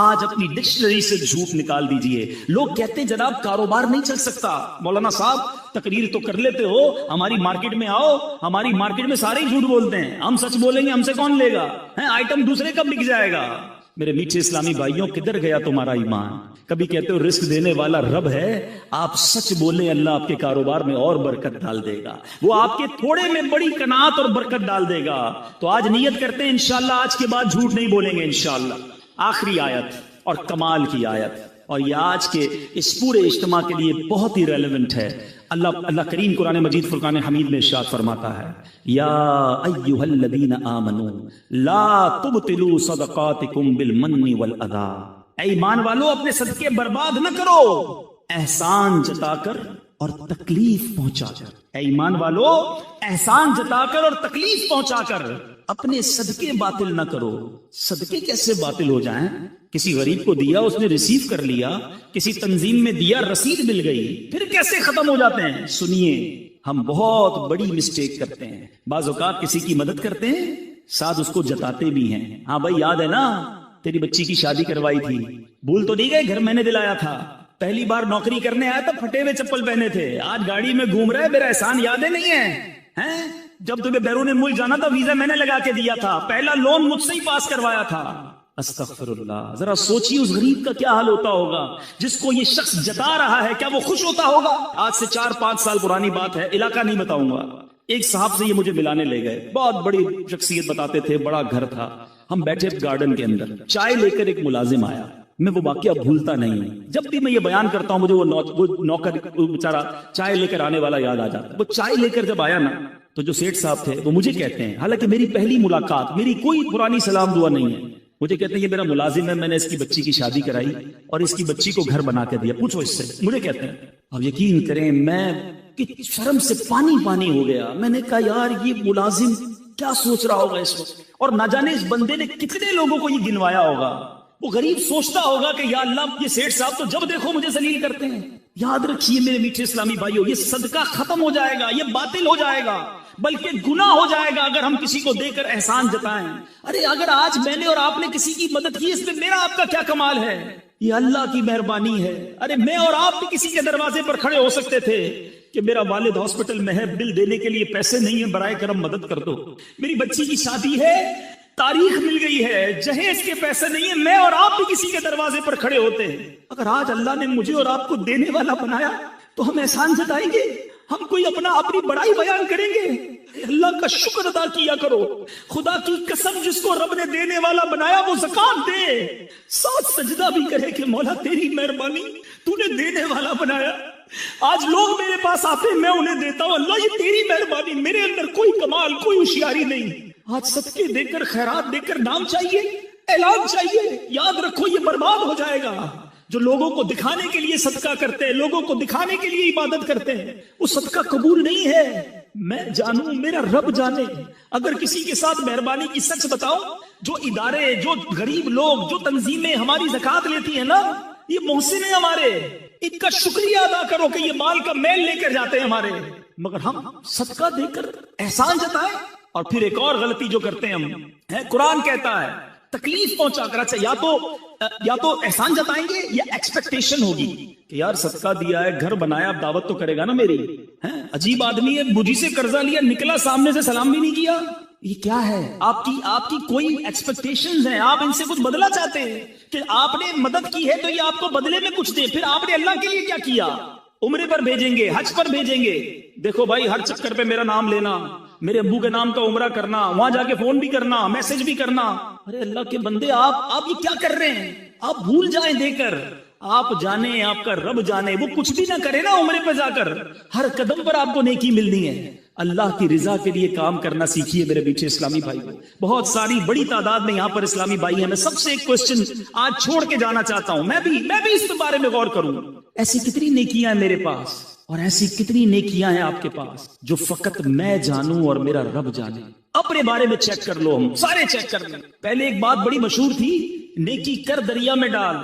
آج اپنی ڈکشنری سے جھوٹ نکال دیجئے۔ لوگ کہتے ہیں جناب کاروبار نہیں چل سکتا۔ مولانا صاحب تقریر تو کر لیتے ہو، ہماری مارکیٹ میں آؤ، ہماری مارکیٹ میں سارے ہی جھوٹ بولتے ہیں، ہم سچ بولیں گے ہم سے کون لے گا؟ آئٹم دوسرے کا بک جائے گا۔ میرے میٹھے اسلامی بھائیوں، کدھر گیا تمہارا ایمان؟ کبھی کہتے ہو رزق دینے والا رب ہے، آپ سچ بولیں اللہ آپ کے کاروبار میں اور برکت ڈال دے گا، وہ آپ کے تھوڑے میں بڑی قناعت اور برکت ڈال دے گا۔ تو آج نیت کرتے ہیں انشاءاللہ آج کے بعد جھوٹ نہیں بولیں گے انشاءاللہ۔ آخری آیت اور کمال کی آیت، اور یہ آج کے اس پورے اجتماع کے لیے بہت ہی ریلیونٹ ہے۔ اللہ کریم قرآن مجید فرقان حمید میں ارشاد فرماتا ہے، یا ایھا الذین آمنوا لا تبطلوا صدقاتکم بالمن والاذی، اے ایمان والو اپنے صدقے برباد نہ کرو احسان جتا کر اور تکلیف پہنچا کر۔ اے ایمان والو احسان جتا کر اور تکلیف پہنچا کر اپنے صدقے باطل نہ کرو۔ صدقے کیسے باطل ہو جائیں؟ کسی غریب کو دیا، اس نے ریسیو کر لیا، کسی تنظیم میں دیا، رسید مل گئی، پھر کیسے ختم ہو جاتے ہیں؟ سنیے، ہم بہت بڑی مسٹیک کرتے ہیں۔ بعض اوقات کسی کی مدد کرتے ہیں، ساتھ اس کو جتاتے بھی ہیں، ہاں بھائی یاد ہے نا تیری بچی کی شادی کروائی تھی، بھول تو نہیں گئے، گھر میں نے دلایا تھا، پہلی بار نوکری کرنے آیا تھا پھٹے ہوئے چپل پہنے تھے، آج گاڑی میں گھوم رہے، میرا احسان یاد ہے نہیں ہے؟ جب تمہیں بیرون ملک جانا تھا ویزا میں نے لگا کے دیا تھا، پہلا لون مجھ سے ہی پاس کروایا تھا۔ استغفر اللہ، ذرا سوچیے اس غریب کا کیا حال ہوتا ہوگا جس کو یہ شخص جتا رہا ہے، کیا وہ خوش ہوتا ہوگا؟ آج سے 4-5 سال پرانی بات ہے، علاقہ نہیں بتاؤں گا، ایک صاحب سے یہ مجھے ملانے لے گئے، بہت بڑی شخصیت بتاتے تھے، بڑا گھر تھا، ہم بیٹھے گارڈن کے اندر، چائے لے کر ایک ملازم آیا، میں وہ واقعہ بھولتا نہیں ہوں، جب بھی میں یہ بیان کرتا ہوں مجھے وہ نوکر بیچارہ چائے لے کر آنے والا یاد آ جاتا ہے۔ وہ چائے لے کر جب آیا نا تو جو سیٹھ صاحب تھے وہ مجھے کہتے ہیں، حالانکہ میری پہلی ملاقات، میری کوئی پرانی سلام دعا نہیں ہے، مجھے کہتے ہیں یہ میرا ملازم ہے، میں نے اس کی بچی کی شادی کرائی اور اس کی بچی کو گھر بنا کے دیا، پوچھو اس سے، مجھے کہتے ہیں۔ اب یقین کریں میں شرم سے پانی پانی ہو گیا، میں نے کہا یار یہ ملازم کیا سوچ رہا ہوگا اس وقت، اور نہ جانے اس بندے نے کتنے لوگوں کو یہ گنوایا ہوگا۔ وہ غریب سوچتا ہوگا کہ یا اللہ یہ سیٹھ صاحب تو جب دیکھو مجھے ذلیل کرتے ہیں۔ یاد رکھیے میرے میٹھے اسلامی بھائیوں، یہ صدقہ ختم ہو جائے گا، یہ باطل ہو جائے گا، بلکہ گناہ ہو جائے گا اگر ہم کسی کو دے کر احسان جتائیں۔ ارے اگر آج میں نے اور آپ نے کسی کی مدد کی، اس میں میرا آپ کا کیا کمال ہے؟ یہ اللہ کی مہربانی ہے۔ ارے میں اور آپ بھی کسی کے دروازے پر کھڑے ہو سکتے تھے کہ میرا والد ہاسپٹل میں ہے، بل دینے کے لیے پیسے نہیں ہیں، برائے کرم مدد کر دو، میری بچی کی شادی ہے، تاریخ مل گئی ہے، جہیز کے پیسے نہیں ہیں، میں اور آپ بھی کسی کے دروازے پر کھڑے ہوتے ہیں۔ اگر آج اللہ نے مجھے اور آپ کو دینے والا بنایا تو ہم احسان جتائیں گے، ہم کوئی اپنی بڑائی بیان کریں گے؟ اللہ کا شکر ادا کیا کرو، خدا کی قسم جس کو رب نے دینے والا بنایا وہ زکات دے، ساتھ سجدہ بھی کرے کہ مولا تیری مہربانی، تو نے دینے والا بنایا۔ آج لوگ میرے پاس آتے ہیں، میں انہیں دیتا ہوں، اللہ یہ تیری مہربانی، میرے اندر کوئی کمال کوئی ہوشیاری نہیں۔ آج صدقے دے کر خیرات دے کر نام چاہیے، اعلان چاہیے، یاد رکھو یہ برباد ہو جائے گا۔ جو لوگوں کو دکھانے کے لیے صدقہ کرتے ہیں، لوگوں کو دکھانے کے لیے عبادت کرتے ہیں، وہ صدقہ قبول نہیں ہے۔ میں جانوں، میرا رب جانے، اگر کسی کے ساتھ مہربانی کی سچ بتاؤ، جو ادارے، جو غریب لوگ، جو تنظیمیں ہماری زکات لیتی ہیں نا، یہ محسن ہیں ہمارے، ان کا شکریہ ادا کرو کہ یہ مال کا میل لے کر جاتے ہیں ہمارے، مگر ہم صدقہ دے کر احسان جتائیں۔ اور پھر ایک اور غلطی جو کرتے ہیں ہم، قرآن کہتا ہے تکلیف پہنچا کر، اچھا یا تو احسان جتائیں گے یا ایکسپیکٹیشن ہوگی کہ یار صدقہ دیا ہے، گھر بنایا، اب دعوت تو کرے گا نا میری، عجیب آدمی ہے، مجھی سے قرضہ لیا، نکلا سامنے سے سلام بھی نہیں کیا، یہ کیا ہے؟ آپ کی کوئی ایکسپیکٹیشنز ہیں، آپ ان سے کچھ بدلہ چاہتے ہیں کہ آپ نے مدد کی ہے تو یہ آپ کو بدلے میں کچھ دے، پھر آپ نے اللہ کے لیے کیا کیا؟ عمرے پر بھیجیں گے، حج پر بھیجیں گے، دیکھو بھائی ہر چکر پہ میرا نام لینا، میرے ابو کے نام کا عمرہ کرنا، وہاں جا کے فون بھی کرنا، میسج بھی کرنا، ارے اللہ کے بندے آپ یہ کیا کر رہے ہیں؟ آپ بھول جائیں دے کر، آپ جانے، آپ کا رب جانے، وہ کچھ بھی نہ کرے نا عمرے پہ جا کر، ہر قدم پر آپ کو نیکی ملنی ہے۔ اللہ کی رضا کے لیے کام کرنا سیکھیے میرے بیٹے اسلامی بھائی۔ بہت ساری بڑی تعداد میں یہاں پر اسلامی بھائی ہیں، میں سب سے ایک کوسچن آج چھوڑ کے جانا چاہتا ہوں، میں بھی اس بارے میں غور کروں۔ ایسی کتنی نیکیاں ہیں میرے پاس اور ایسی کتنی نیکیاں ہیں آپ کے پاس جو فقط میں جانوں اور میرا رب جانے؟ اپنے بارے میں چیک کر لو، ہم سارے چیک کر لیں۔ پہلے ایک بات بڑی مشہور تھی، نیکی کر دریا میں ڈال،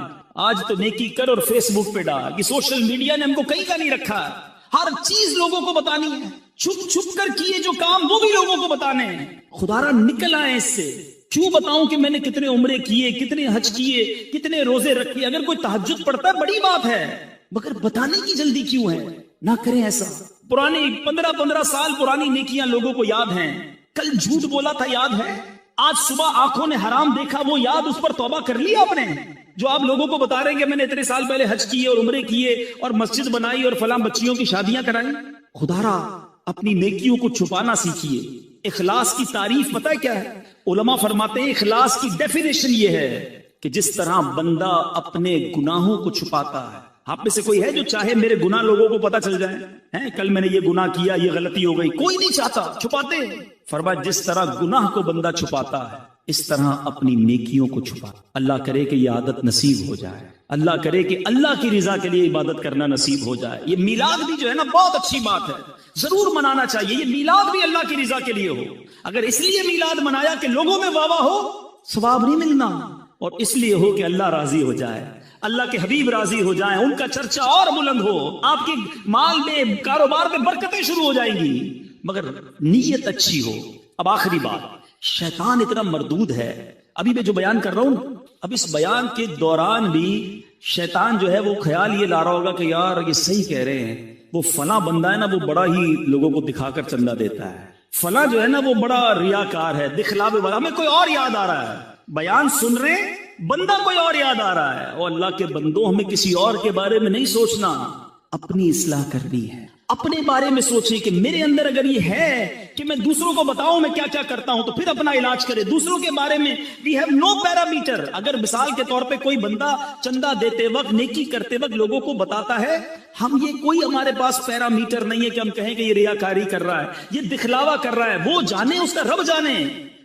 آج تو نیکی کر اور فیس بک پہ ڈال۔ یہ سوشل میڈیا نے ہم کو کہیں کا نہیں رکھا، ہر چیز لوگوں کو بتانی ہے، چھپ چھپ کر کیے جو کام وہ بھی لوگوں کو بتانے ہیں. خدا را نکل آئے اس سے. کیوں بتاؤں کہ میں نے کتنے عمرے کیے، کتنے حج کیے، کتنے روزے رکھے؟ اگر کوئی تہجد پڑھتا ہے بڑی بات ہے، مگر بتانے کی جلدی کیوں ہے؟ نہ کریں ایسا. پرانی 15 سال پرانی نیکیاں لوگوں کو یاد ہیں. کل جھوٹ بولا تھا یاد ہے، آج صبح آنکھوں نے حرام دیکھا وہ یاد، اس پر توبہ کر لی آپ نے. جو آپ لوگوں کو بتا رہے ہیں کہ میں نے اتنے سال پہلے حج کیے اور عمرے کیے اور مسجد بنائی اور فلاں بچیوں کی شادیاں کرائی. خدا را اپنی نیکیوں کو چھپانا سیکھیے. اخلاص کی تعریف پتہ ہے کیا ہے؟ علماء فرماتے ہیں اخلاص کی ڈیفینیشن یہ ہے کہ جس طرح بندہ اپنے گناہوں کو چھپاتا ہے. آپ میں سے کوئی ہے جو چاہے میرے گناہ لوگوں کو پتہ چل جائے؟ ہیں کل میں نے یہ گناہ کیا، یہ غلطی ہو گئی، کوئی نہیں چاہتا. چھپاتے ہیں. فرمایا جس طرح گناہ کو بندہ چھپاتا ہے اس طرح اپنی نیکیوں کو چھپا. اللہ کرے کہ یہ عادت نصیب ہو جائے. اللہ کرے کہ اللہ کی رضا کے لیے عبادت کرنا نصیب ہو جائے. یہ میلاد بھی جو ہے نا بہت اچھی بات ہے، ضرور منانا چاہیے. یہ میلاد بھی اللہ کی رضا کے لیے ہو. اگر اس لیے میلاد منایا کہ لوگوں میں واہ واہ ہو، ثواب نہیں ملنا. اور اس لیے ہو کہ اللہ راضی ہو جائے، اللہ کے حبیب راضی ہو جائیں، ان کا چرچا اور بلند ہو، آپ کے مال میں کاروبار میں برکتیں شروع ہو جائیں گی، مگر نیت اچھی ہو. اب آخری بات، شیطان اتنا مردود ہے. ابھی میں جو بیان کر رہا ہوں، اب اس بیان کے دوران بھی شیطان جو ہے وہ خیال یہ لا رہا ہوگا کہ یار یہ صحیح کہہ رہے ہیں، وہ فلاں بندہ ہے نا وہ بڑا ہی لوگوں کو دکھا کر چندہ دیتا ہے، فلاں جو ہے نا وہ بڑا ریاکار ہے، دکھلاوے والا. ہمیں کوئی اور یاد آ رہا ہے، بیان سن رہے بندہ کوئی اور یاد آ رہا ہے. اور اللہ کے بندوں ہمیں کسی اور کے بارے میں نہیں سوچنا، اپنی اصلاح کرنی ہے. اپنے بارے میں سوچیں کہ میرے اندر اگر یہ ہے کہ میں دوسروں کو بتاؤں میں کیا کیا کرتا ہوں تو پھر اپنا علاج کرے. دوسروں کے بارے میں we have no parameter. اگر مثال کے طور پہ کوئی بندہ چندہ دیتے وقت، نیکی کرتے وقت لوگوں کو بتاتا ہے، ہم یہ کوئی ہمارے پاس پیرامیٹر نہیں ہے کہ ہم کہیں کہ یہ ریاکاری کر رہا ہے، یہ دکھلاوا کر رہا ہے. وہ جانے، اس کا رب جانے.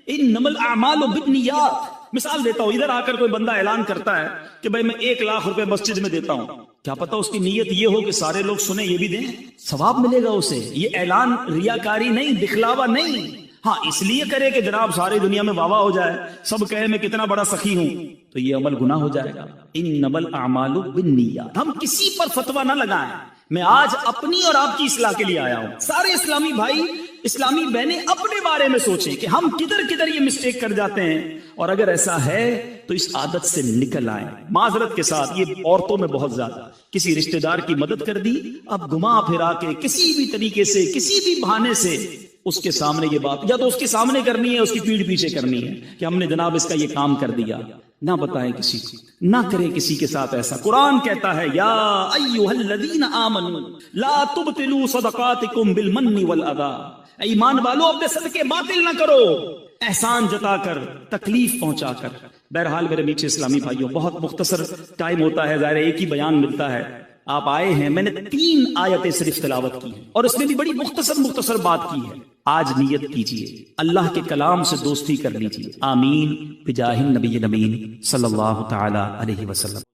انما الاعمال بالنیات. مثال دیتا ہوں، ادھر آ کر کوئی بندہ اعلان کرتا ہے کہ بھائی میں 1 لاکھ روپے مسجد میں دیتا ہوں. کیا پتا اس کی نیت یہ ہو کہ سارے لوگ سنیں یہ بھی دیں، ثواب ملے گا اسے. یہ اعلان ریاکاری نہیں، دکھلاوا نہیں. ہاں اس لیے کرے کہ جناب ساری دنیا میں واہ واہ ہو جائے، سب کہے میں کتنا بڑا سخی ہوں، تو یہ عمل گناہ ہو جائے گا. انما الاعمال بالنیات. ہم کسی پر فتویٰ نہ لگائیں. میں آج اپنی اور آپ کی اصلاح کے لیے آیا ہوں. سارے اسلامی بھائی، اسلامی بہنیں اپنے بارے میں سوچیں کہ ہم کدھر کدھر یہ مسٹیک کر جاتے ہیں، اور اگر ایسا ہے تو اس عادت سے نکل آئیں. معذرت کے ساتھ یہ عورتوں میں بہت زیادہ، کسی رشتہ دار کی مدد کر دی، اب گھما پھرا کے کسی بھی طریقے سے، کسی بھی بہانے سے اس کے سامنے یہ بات، یا تو اس کے سامنے کرنی ہے، اس کی پیٹھ پیچھے کرنی ہے کہ ہم نے جناب اس کا یہ کام کر دیا. نہ بتائیں کسی کو، نہ کریں کسی کے ساتھ ایسا. قرآن کہتا ہے یا ایھا الذین آمنوا لا تبطلوا صدقاتکم بالمن والاذی. ایمان والو اپنے صدقے باطل نہ کرو، احسان جتا کر، تکلیف پہنچا کر. بہرحال میرے میٹھے اسلامی بھائیوں، بہت مختصر ٹائم ہوتا ہے، ظاہر ایک ہی بیان ملتا ہے. آپ آئے ہیں، میں نے 3 آیتیں صرف تلاوت کی ہیں اور اس میں بھی بڑی مختصر بات کی ہے. آج نیت کیجئے، اللہ کے کلام سے دوستی کر لیجئے. آمین بجاہ النبی الامین صلی اللہ تعالی علیہ وسلم.